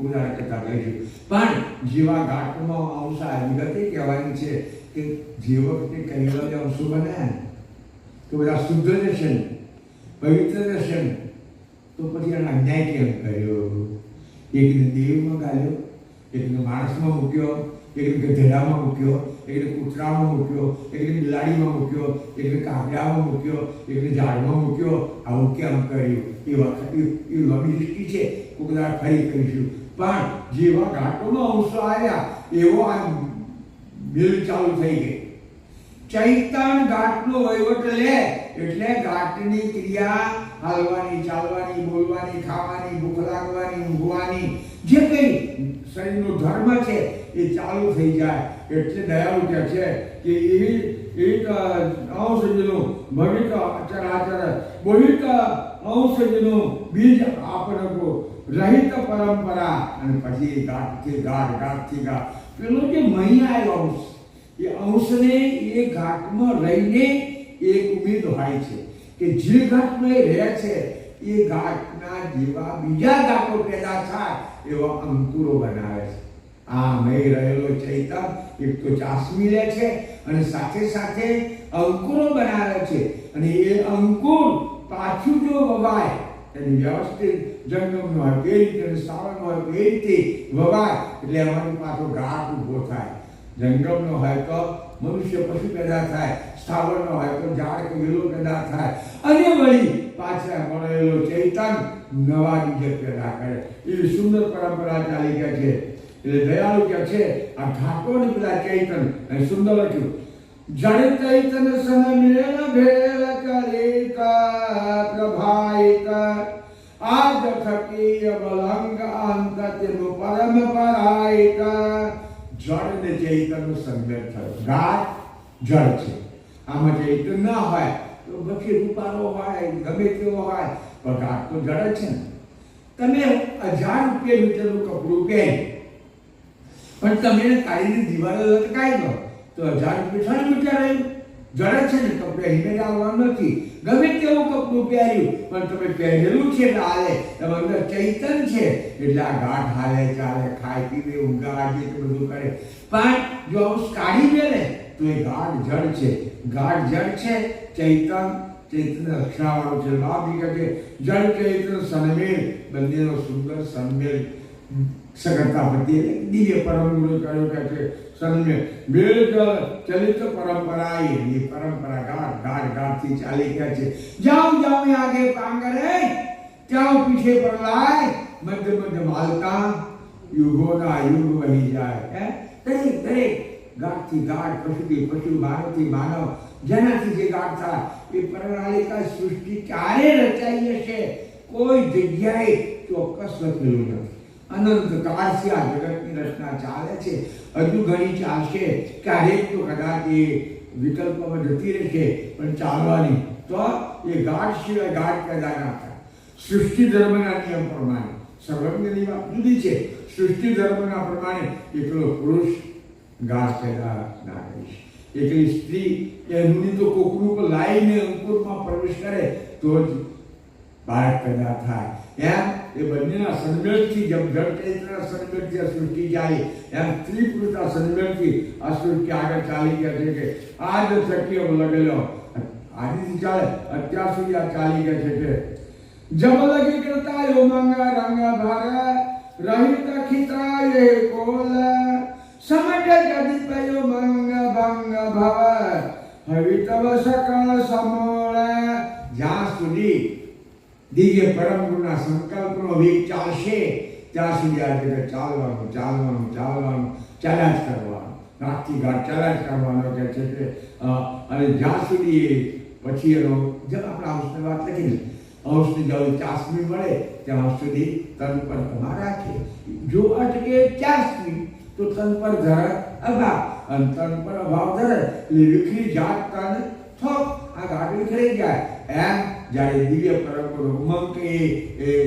A: ઉદાહરણ કરતા કહીશું. પણ જેવા ઘાટમાં અંશ આ વિગતે કહેવાની છે કે જે વખતે કૈવલ્ય અંશો બન્યા તો બધા શુદ્ધ જશે ને, પવિત્ર જશે ને, તો પછી એને અન્યાય કેમ કર્યો? એકને દેવમાં ગાલ્યો, એકને માણસમાં મૂક્યો, એકને ગધેડામાં મૂક્યો, એકને કૂતરામાં મૂક્યો, એકને બિલાડીમાં મૂક્યો, એકને કાગડામાં મૂક્યો, એકને ઝાડમાં મૂક્યો. આવું કેમ કર્યું? એ વખત એ લંબી દૃષ્ટિ છે, કોઈ બધા ફરી કરીશું. પણ જેવા ઘાટોમાં અંશો આવ્યા એવો આ મિલ ચાલુ થઈ ગઈ. ચૈતન ઘાટનો વહીવટ લે એટલે ઘાટની ક્રિયા હાલવાની, ચાલવાની, બોલવાની, ખાવાની, ભૂખ લાગવાની, ઊંઘવાની, જે કંઈ શરીરનો ધર્મ છે એ ચાલુ થઈ જાય. એટલે દયાળુ કહે છે કે એક અંશજનું ભવિત ચરાચર બોહિત અંશજનું બીજ આપણકો રહિત પરંપરા. અને પછી ગાંઠથી ગાંઠ, ગાંઠથી ગાંઠ પેલો જે મહી આવ્યો અંશ, એ અંશને એ ઘાટમાં રહીને એક ઉમેદ હોય છે કે જે ઘાટમાં એ રહે છે એ ઘાટના જેવા બીજા ઘાટો પેદા થાય એવા અંકુરો બનાવે છે. આ મય રહેલો ચૈતન એક તો ચાસમી લે છે અને સાથે સાથે અંકુરો બનાવે છે. અને એ અંકુર પાછું જો વવાય એની વ્યવસ્થિત જંગમનો હોય એ રીતે અને શ્રાવણનો હોય એ રીતે વવાય એટલે એમાંથી પાછો ઘાટ ઊભો થાય. જંગમનો હોય તો મનુષ્ય પશુ પેદા થાય, સ્થાવરનો હોય તો ઝાડ કે વેલો પેદા થાય અને વળી પાછા મળેલો ચૈતન નવા બીજ પેદા કરે. એવી સુંદર પરંપરા ચાલી ગઈ છે. એટલે દયાળુ કે છે આ ઘાટોને પેલા ચૈતન અને સુંદર લખ્યું, જડ ચૈતન સન મેલ ભેલ કરેક પ્રભાઈક આજ થકી અવલંગ અંત તેનું પરમ પરાઈક. જળ ને ચૈતનનો સંગત થયો. ઘાટ જળ છે, આમાં ચૈતન ના હોય તો પછી રૂપારો હોય ગમે તેવો હોય, પણ ઘાટ તો જળ છે ને. તમે 1000 રૂપિયા મીટરનું કપડું પહેરી પણ તમે કાઢીને દિવાલે લટકાઈ દો તો 1000 રૂપિયા મીટર રહ્યું. જળ છે ને, કપડે હિમે આવવાનું નથી. ગમે તેવું કપડું પહેર્યું પણ તમે પહેરેલું છે એટલે હાલે, તમે અંદર ચૈતન છે એટલે આ ઘાટ હાલે, ચાલે, ખાય, પીવે, ઊંઘા, જે બધું કરે. પણ જો અંશ કાઢી દે ને તો એ ઘાટ જળ છે. ઘાટ જળ છે, ચૈતન ચૈતન્ય રક્ષાવાળો છે. બાપજી કહે છે જળ ચૈતન્ય સનમેલ બંનેનો સુંદર સનમેલ સગતા પતિ એટલે દિવ્ય પરમ ગુરુ કહ્યું કે છે સનમેલ મેલ ચલિત પરંપરા એ પરંપરા ગાઢ થી ચાલી ગયા છે. જાઓ જાઓ में आगे पांगर है जाओ पीछे प्रलय मध्य मध्य मालता युगोना युग वही જાય. દરેક ગાઢથી ગાઢ પશુથી પશુ માનવથી માનવ જેનાથી જે ગાઢ થાય એ પ્રણાલિકા સૃષ્ટિ ક્યારે રચાઈ હશે કોઈ જગ્યાએ ચોક્કસ લખેલું નથી. અનંત કાળથી આ જગતની રચના ચાલે છે. હજુ ઘણી ચાલશે, ક્યારેક તો કદાચ એ વિકલ્પમાં જતી રહેશે, પણ ચાલવાની તો એ ગાઢ સિવાય ગાઢ પેદા ના થાય. સૃષ્ટિ ધર્મના નિયમ પ્રમાણે સર્વજ્ઞની વાત જુદી છે. સૃષ્ટિ ધર્મના પ્રમાણે એકલો પુરુષ ગાઢ પેદા ના કરીશ, એકલી સ્ત્રી એમની તો કોકરું પર લાવીને અંકુરમાં પ્રવેશ કરે તો જ બાળક પેદા થાય. એમ એ બંનેના સન્મેળથી જેમ જળ ચૈત્રના સન્મેળથી આ સૃષ્ટિ જાય એમ સ્ત્રી પુરુષના સન્મેળથી આ સૃષ્ટિ આગળ ચાલી ગયા છે. કે આ જ શક્ય લગેલો આદિથી ચાલે અત્યાર સુધી આ ચાલી ગયા છે. કે જબ લગી કરતા ઉમંગ રંગ ભર રહિત ખિતાય કોલ સમજ જદિ પયો મંગ ભંગ ભવ હવિતવ સકળ સમોળ. જ્યાં સુધી દિવ્ય પરમ ગુરુના સંકલ્પનો વેગ ચાલશે ત્યાં સુધી આ જગત ચાલવાનું ચાલ્યા જ કરવાનું, રાતથી ગાઢ ચાલ્યા જ કરવાનો કે છે. કે અને જ્યાં સુધી પછી એનો જેમ આપણે અંશની વાત લખીને અંશની જવું ચાસમી મળે ત્યાં સુધી તન પર તમારા છે. જો અટકે ચાસમી તો તન પર ધરે અભાવ, અને તન પર અભાવ ધરે એટલે વિખરી જાત તન થોપ આ ગાઢ વિખરી જાય. એમ જ્યારે દિવ્ય પરમ ઉમંગ એ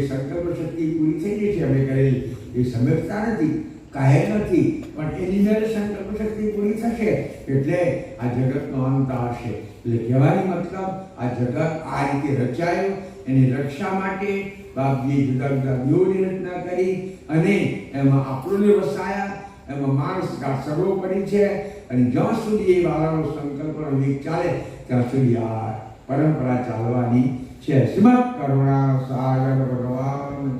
A: સંકલ્પ શક્તિ પૂરી થઈ ગઈ છે અમે કરેલી એ સમજતા નથી, કહે નથી, પણ એની મેળે સંકલ્પ શક્તિ પૂરી થશે એટલે આ જગતનો અંત આવશે. એટલે કહેવાની મતલબ આ જગત આ રીતે રચાયું, એની રક્ષા માટે બાપજીએ જુદા જુદા દેવોની રચના કરી અને એમાં આપણને વસાયા. એમાં માણસ સર્વોપરી છે અને જ્યાં સુધી એ વાળાનો સંકલ્પનો વેગ ચાલે ત્યાં સુધી આ પરંપરા ચાલવાની છે. શ્રીમદ કરુણા સાગર ભગવાન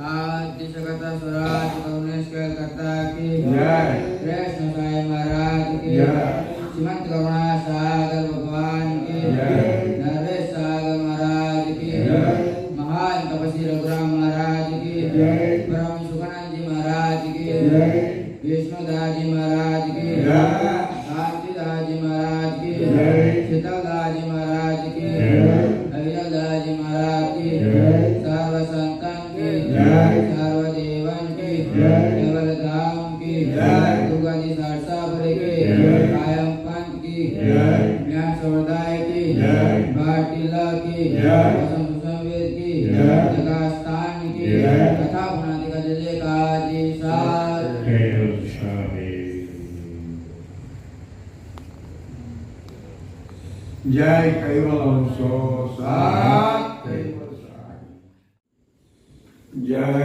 G: आदि जगत स्वराज करुणेश्वर करता की
A: जय.
G: कृष्ण साई महाराज की
A: जय.
G: श्रीमंत करुणा सागर भगवान की
A: जय.
G: नरेश सागर महाराज की
A: जय.
G: महान तपस्वी रघुराम महाराज की
A: जय.
G: परम सुखानंद जी महाराज की
A: जय.
G: विष्णुदास जी महाराज की
A: जय.
G: शांतिदास जी महाराज की
A: जय.
G: शीतलदास जी महाराज की
A: जय.
G: अविरलदास जी महाराज की
A: जय.
G: सर्व संतन की
A: जय.
G: सर्वदेवन की
A: जय.
G: केवल धाम की
A: जय.
G: दुर्गा जी सरसापुर की
A: जय.
G: कायम पंथ की
A: जय.
G: ज्ञान समुदाय की
A: जय.
G: भाटिला की
A: जय.
G: वसंत संवेद की
A: जय.
G: जगास्थान की
A: जय.
G: कथा पुनादि का जय का जी साथ
A: जय कैवलम सो सात कैवल सात. जय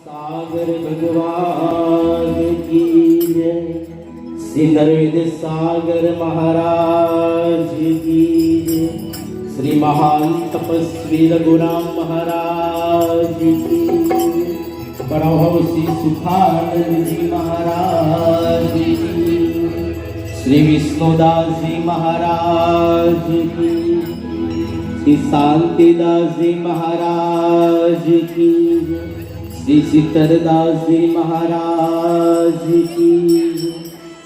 H: सागर भगवान की जय, श्री नरवेद सागर महाराज की जय, श्री महान तपस्वी रघुराम महाराज की जय, परमहंस श्री सुखानंद जी महाराज की जय, श्री विष्णुदास जी महाराज की, श्री शांतिदास जी महाराज की, श्री सीतरदास जी महाराज की,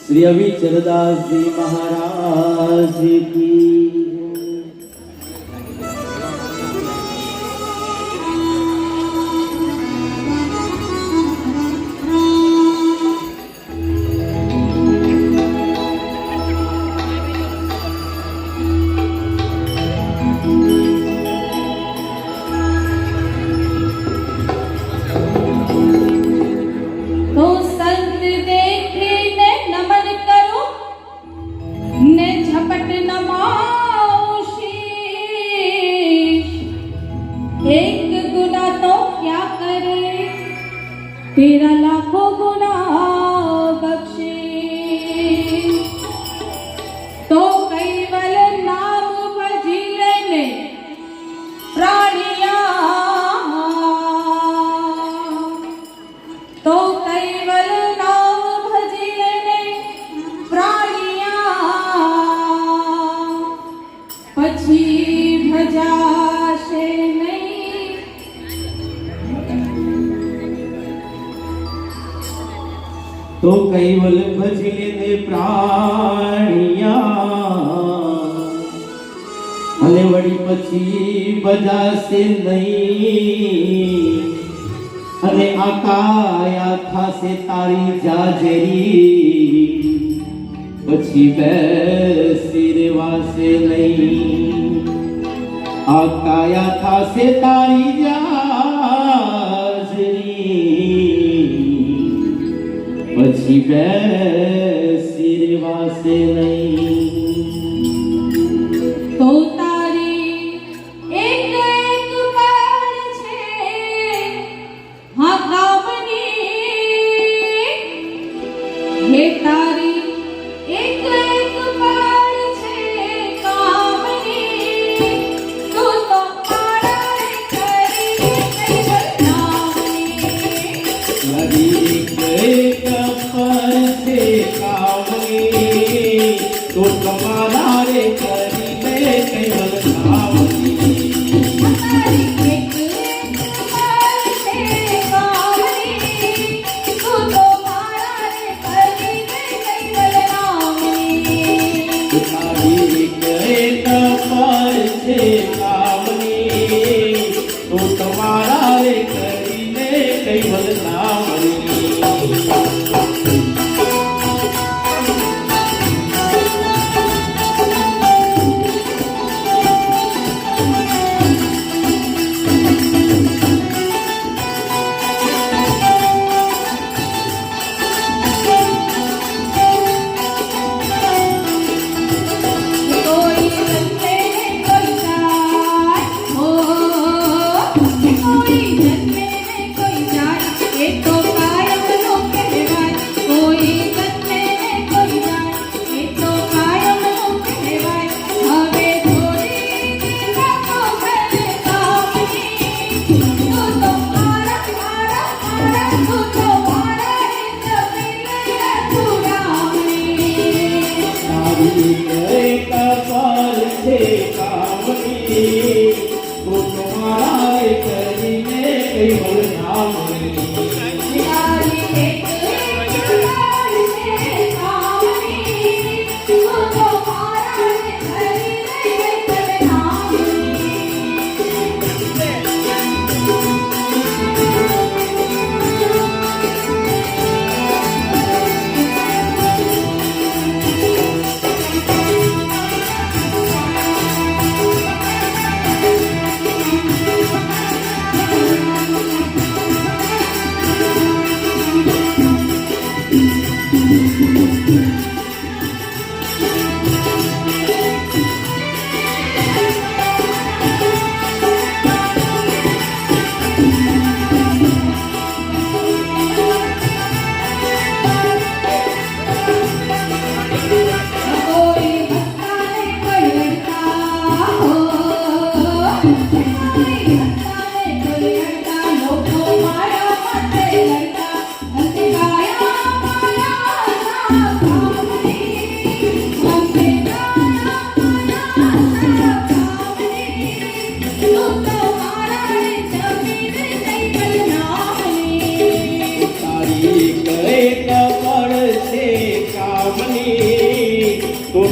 H: श्री अविचरदास जी महाराज की।
I: तो संत देखे ने नमन करो ने झपट नमाओ शीश, एक गुना तो क्या करे तेरा लाखों गुना बख्शे। तो कैवल नाम भजिले ने प्राणिया, तो कैवल नाम भजिले ने प्राणिया, पछी भजाशे नहीं।
H: तो कैवल भजिले ने प्राणिया, અને વળી પછી બજાશે નહીં, અને આકાયા થાશે તારી જાજરી, પછી બેસી રેવાશે નહીં, આકાયા થાશે તારી જાજરી, પછી બેસી રેવાશે નહીં।
I: तो तारी एक एक बाण छे हाँ कामनी, हे तारी एक एक बाण छे कामनी,
H: तो तुम्हारा रे करीने कैवल नामनी तो तुम्हारा रे करीने कैवल नामनी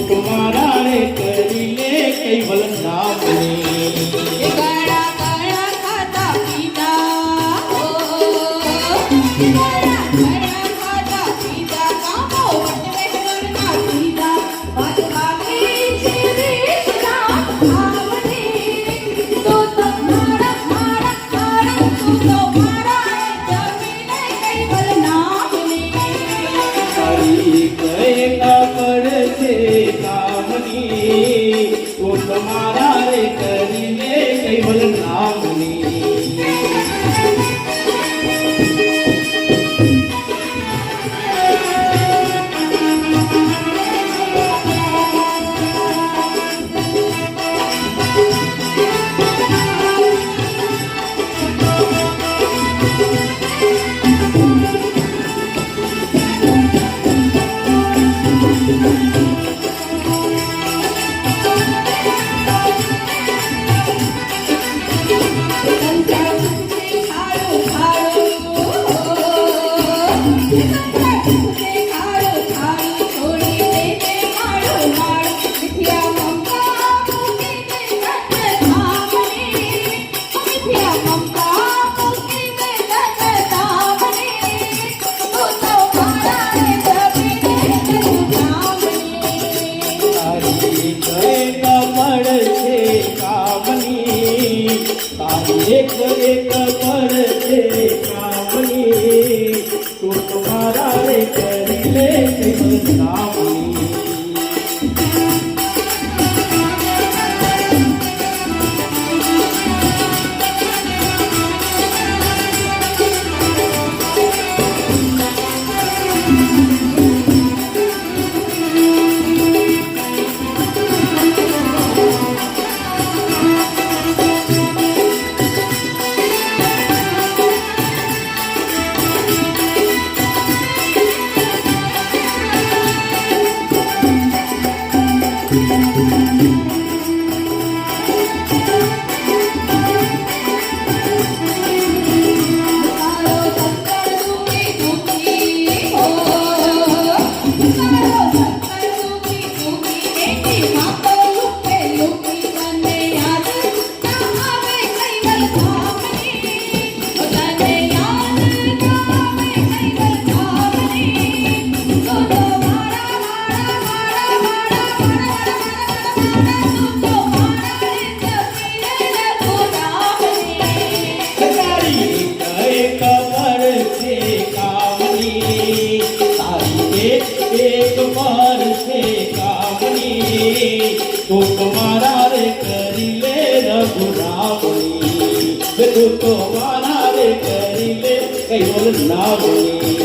H: तुम्हारा रे करीने कैवल नामनी एक एक पर से कामनी तो तुम्हारा रे करीने कैवल नामनी તો મારા રે કરી લે કૈવલ નામની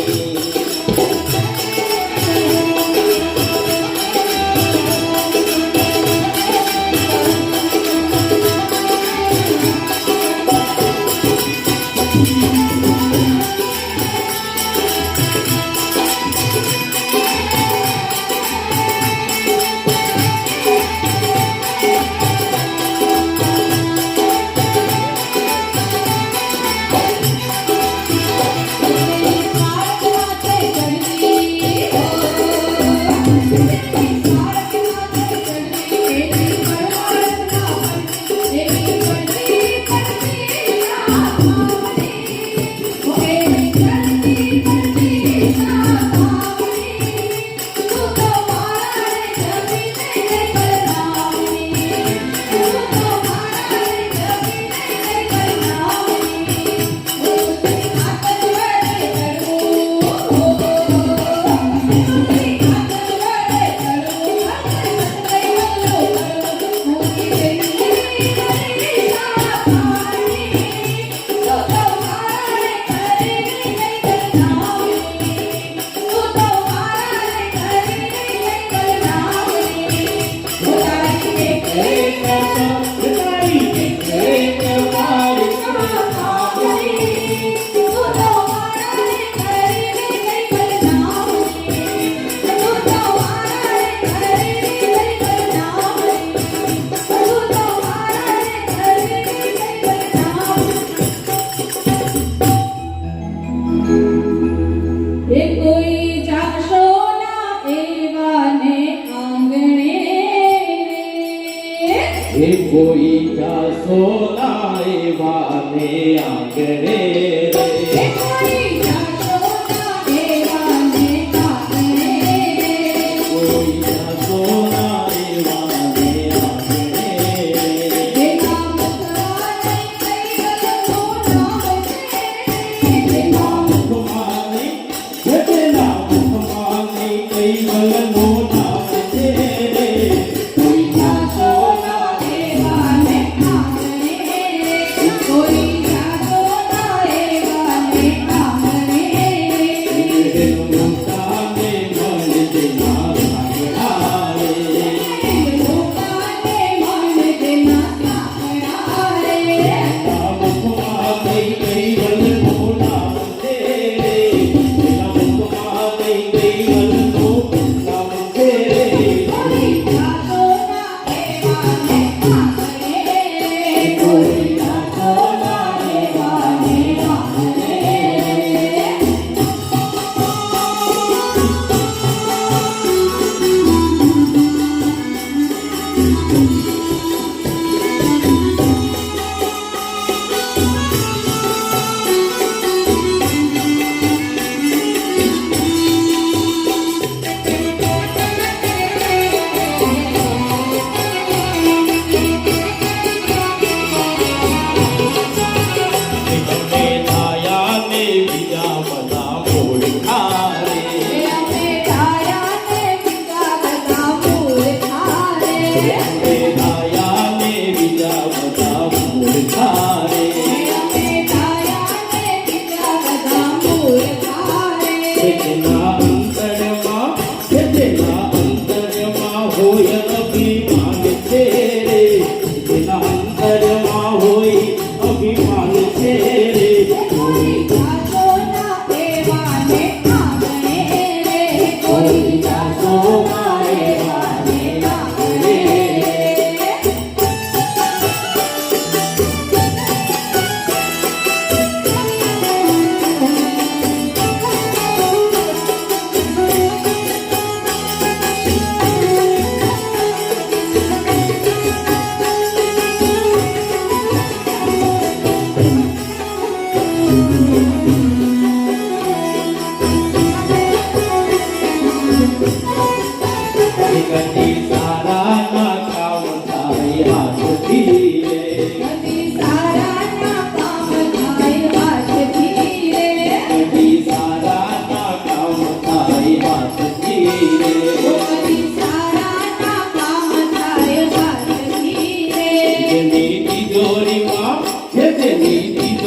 H: कोई जासो लाएवाने आंगणे रे कोई जासो लाएवाने आंगणे कोई जासो लाएवाने आंगणे बिना मुखवाने कैवल नाम से बिना मुखवाने कैवल नाम से कोई जासो
J: नीति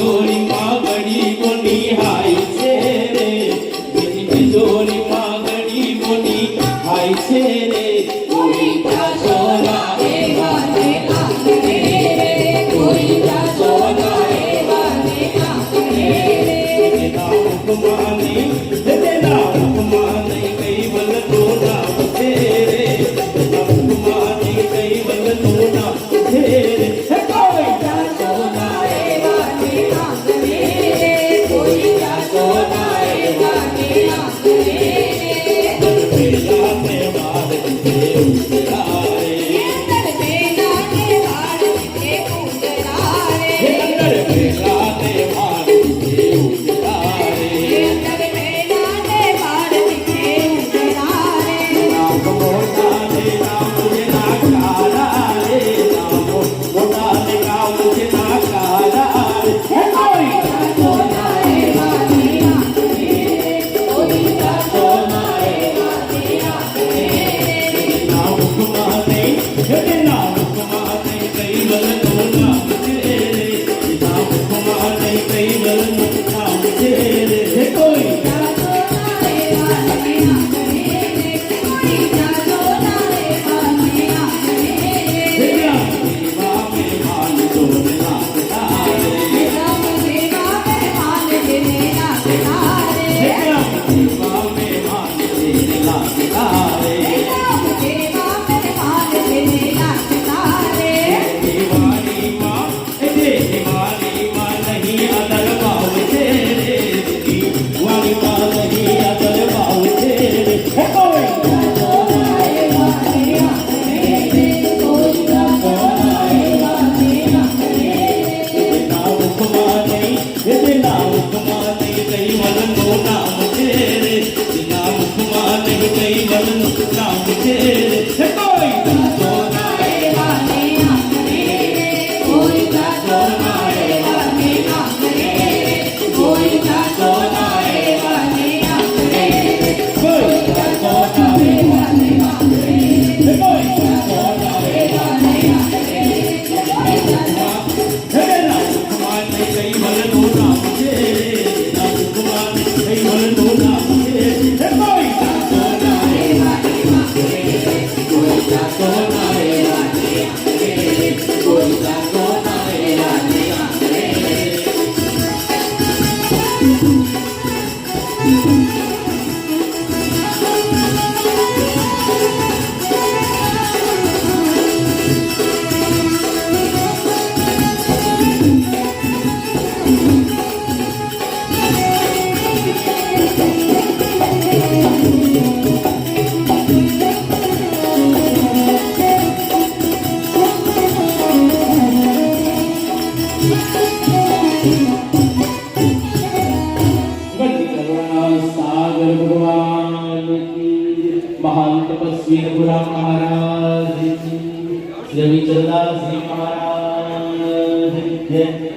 H: ईश्वरदास जी महाराज की जय।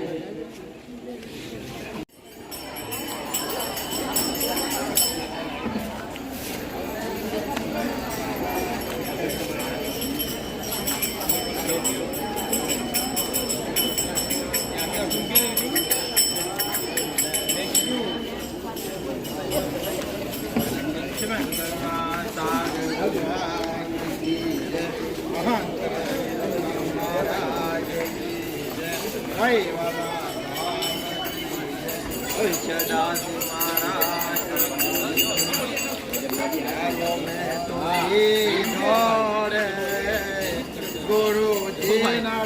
D: गुरु जी ना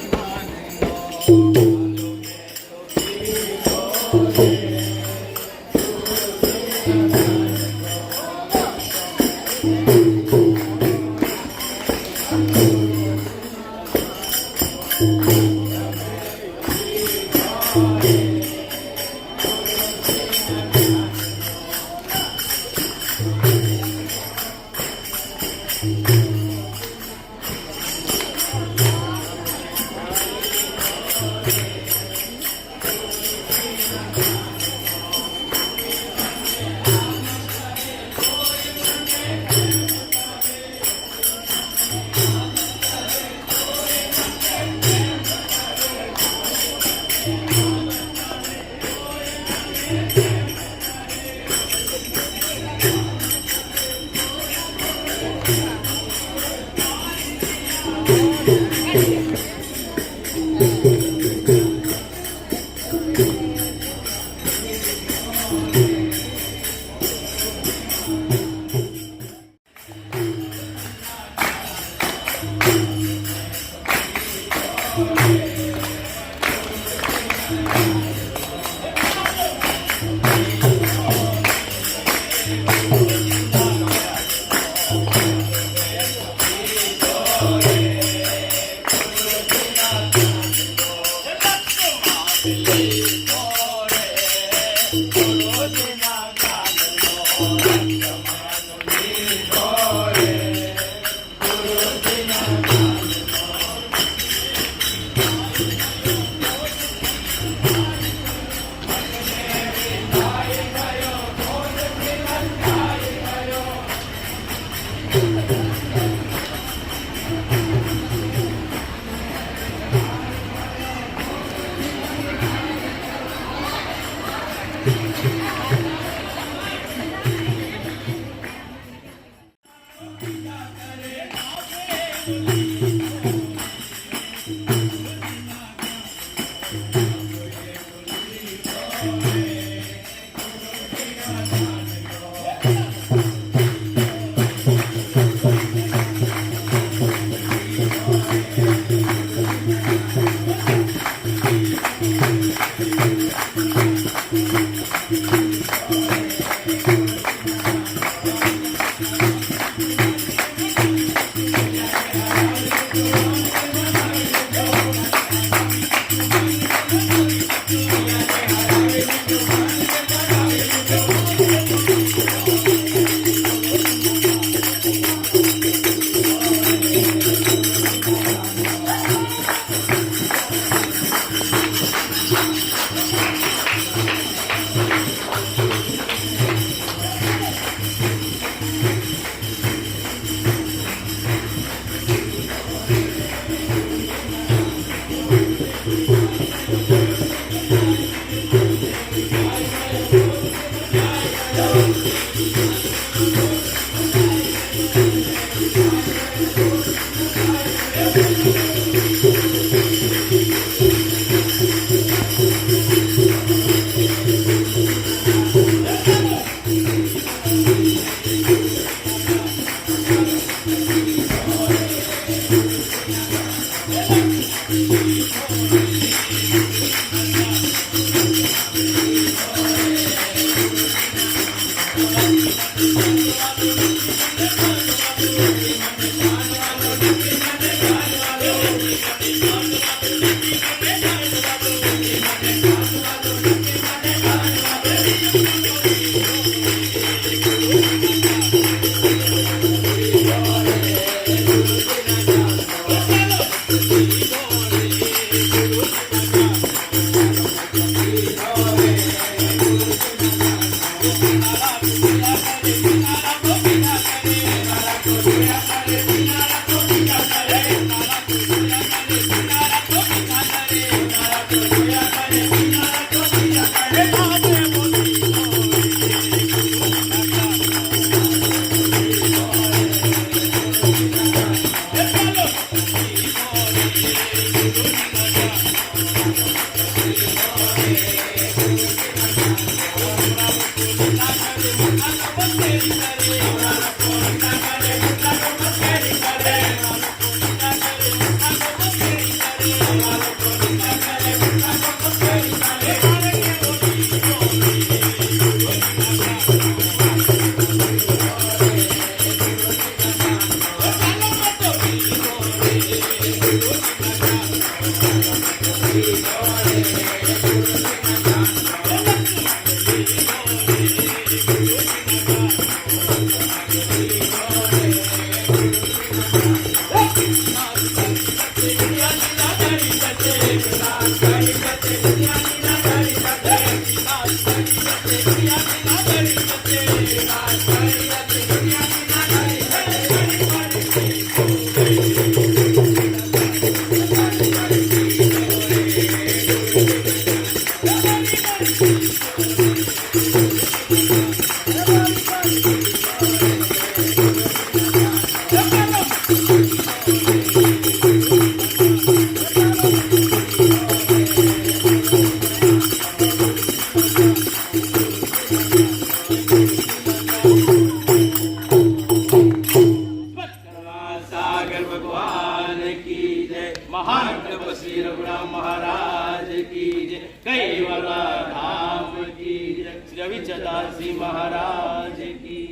D: सागर भगवान की जय, महान तपस्वी रघुराम महाराज की जय, कैवल धाम की जय, श्री रविचंद्र महाराज की